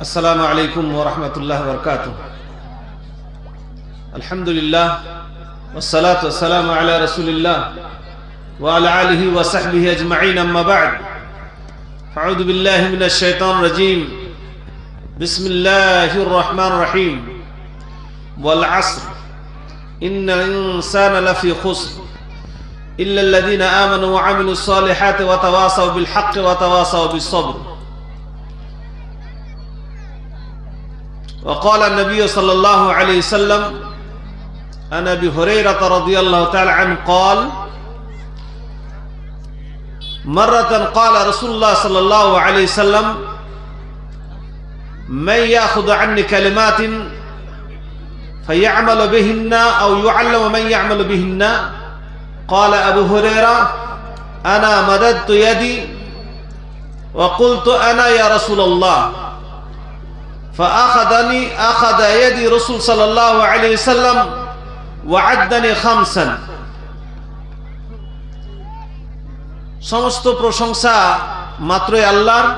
السلام عليكم ورحمة الله وبركاته. الحمد لله والصلاة والسلام على رسول الله وعلى آله وصحبه أجمعين، أما بعد فأعوذ بالله من الشيطان الرجيم. بسم الله الرحمن الرحيم. والعصر إن الإنسان لفي خسر إلا الذين آمنوا وعملوا الصالحات وتواصوا بالحق وتواصوا بالصبر. وقال النبي صلى الله عليه وسلم عن أبي هريرة رضي الله تعالى عنه قال: مرة قال رسول الله صلى الله عليه وسلم: من يأخذ عني كلمات فيعمل بهن أو يعلم من يعمل بهن. قال أبو هريرة: أنا مددت يدي وقلت أنا يا رسول الله، أخذ يدي رسول صلى الله عليه وسلم وعدني 5. সমস্ত প্রশংসা মাত্রই আল্লাহর,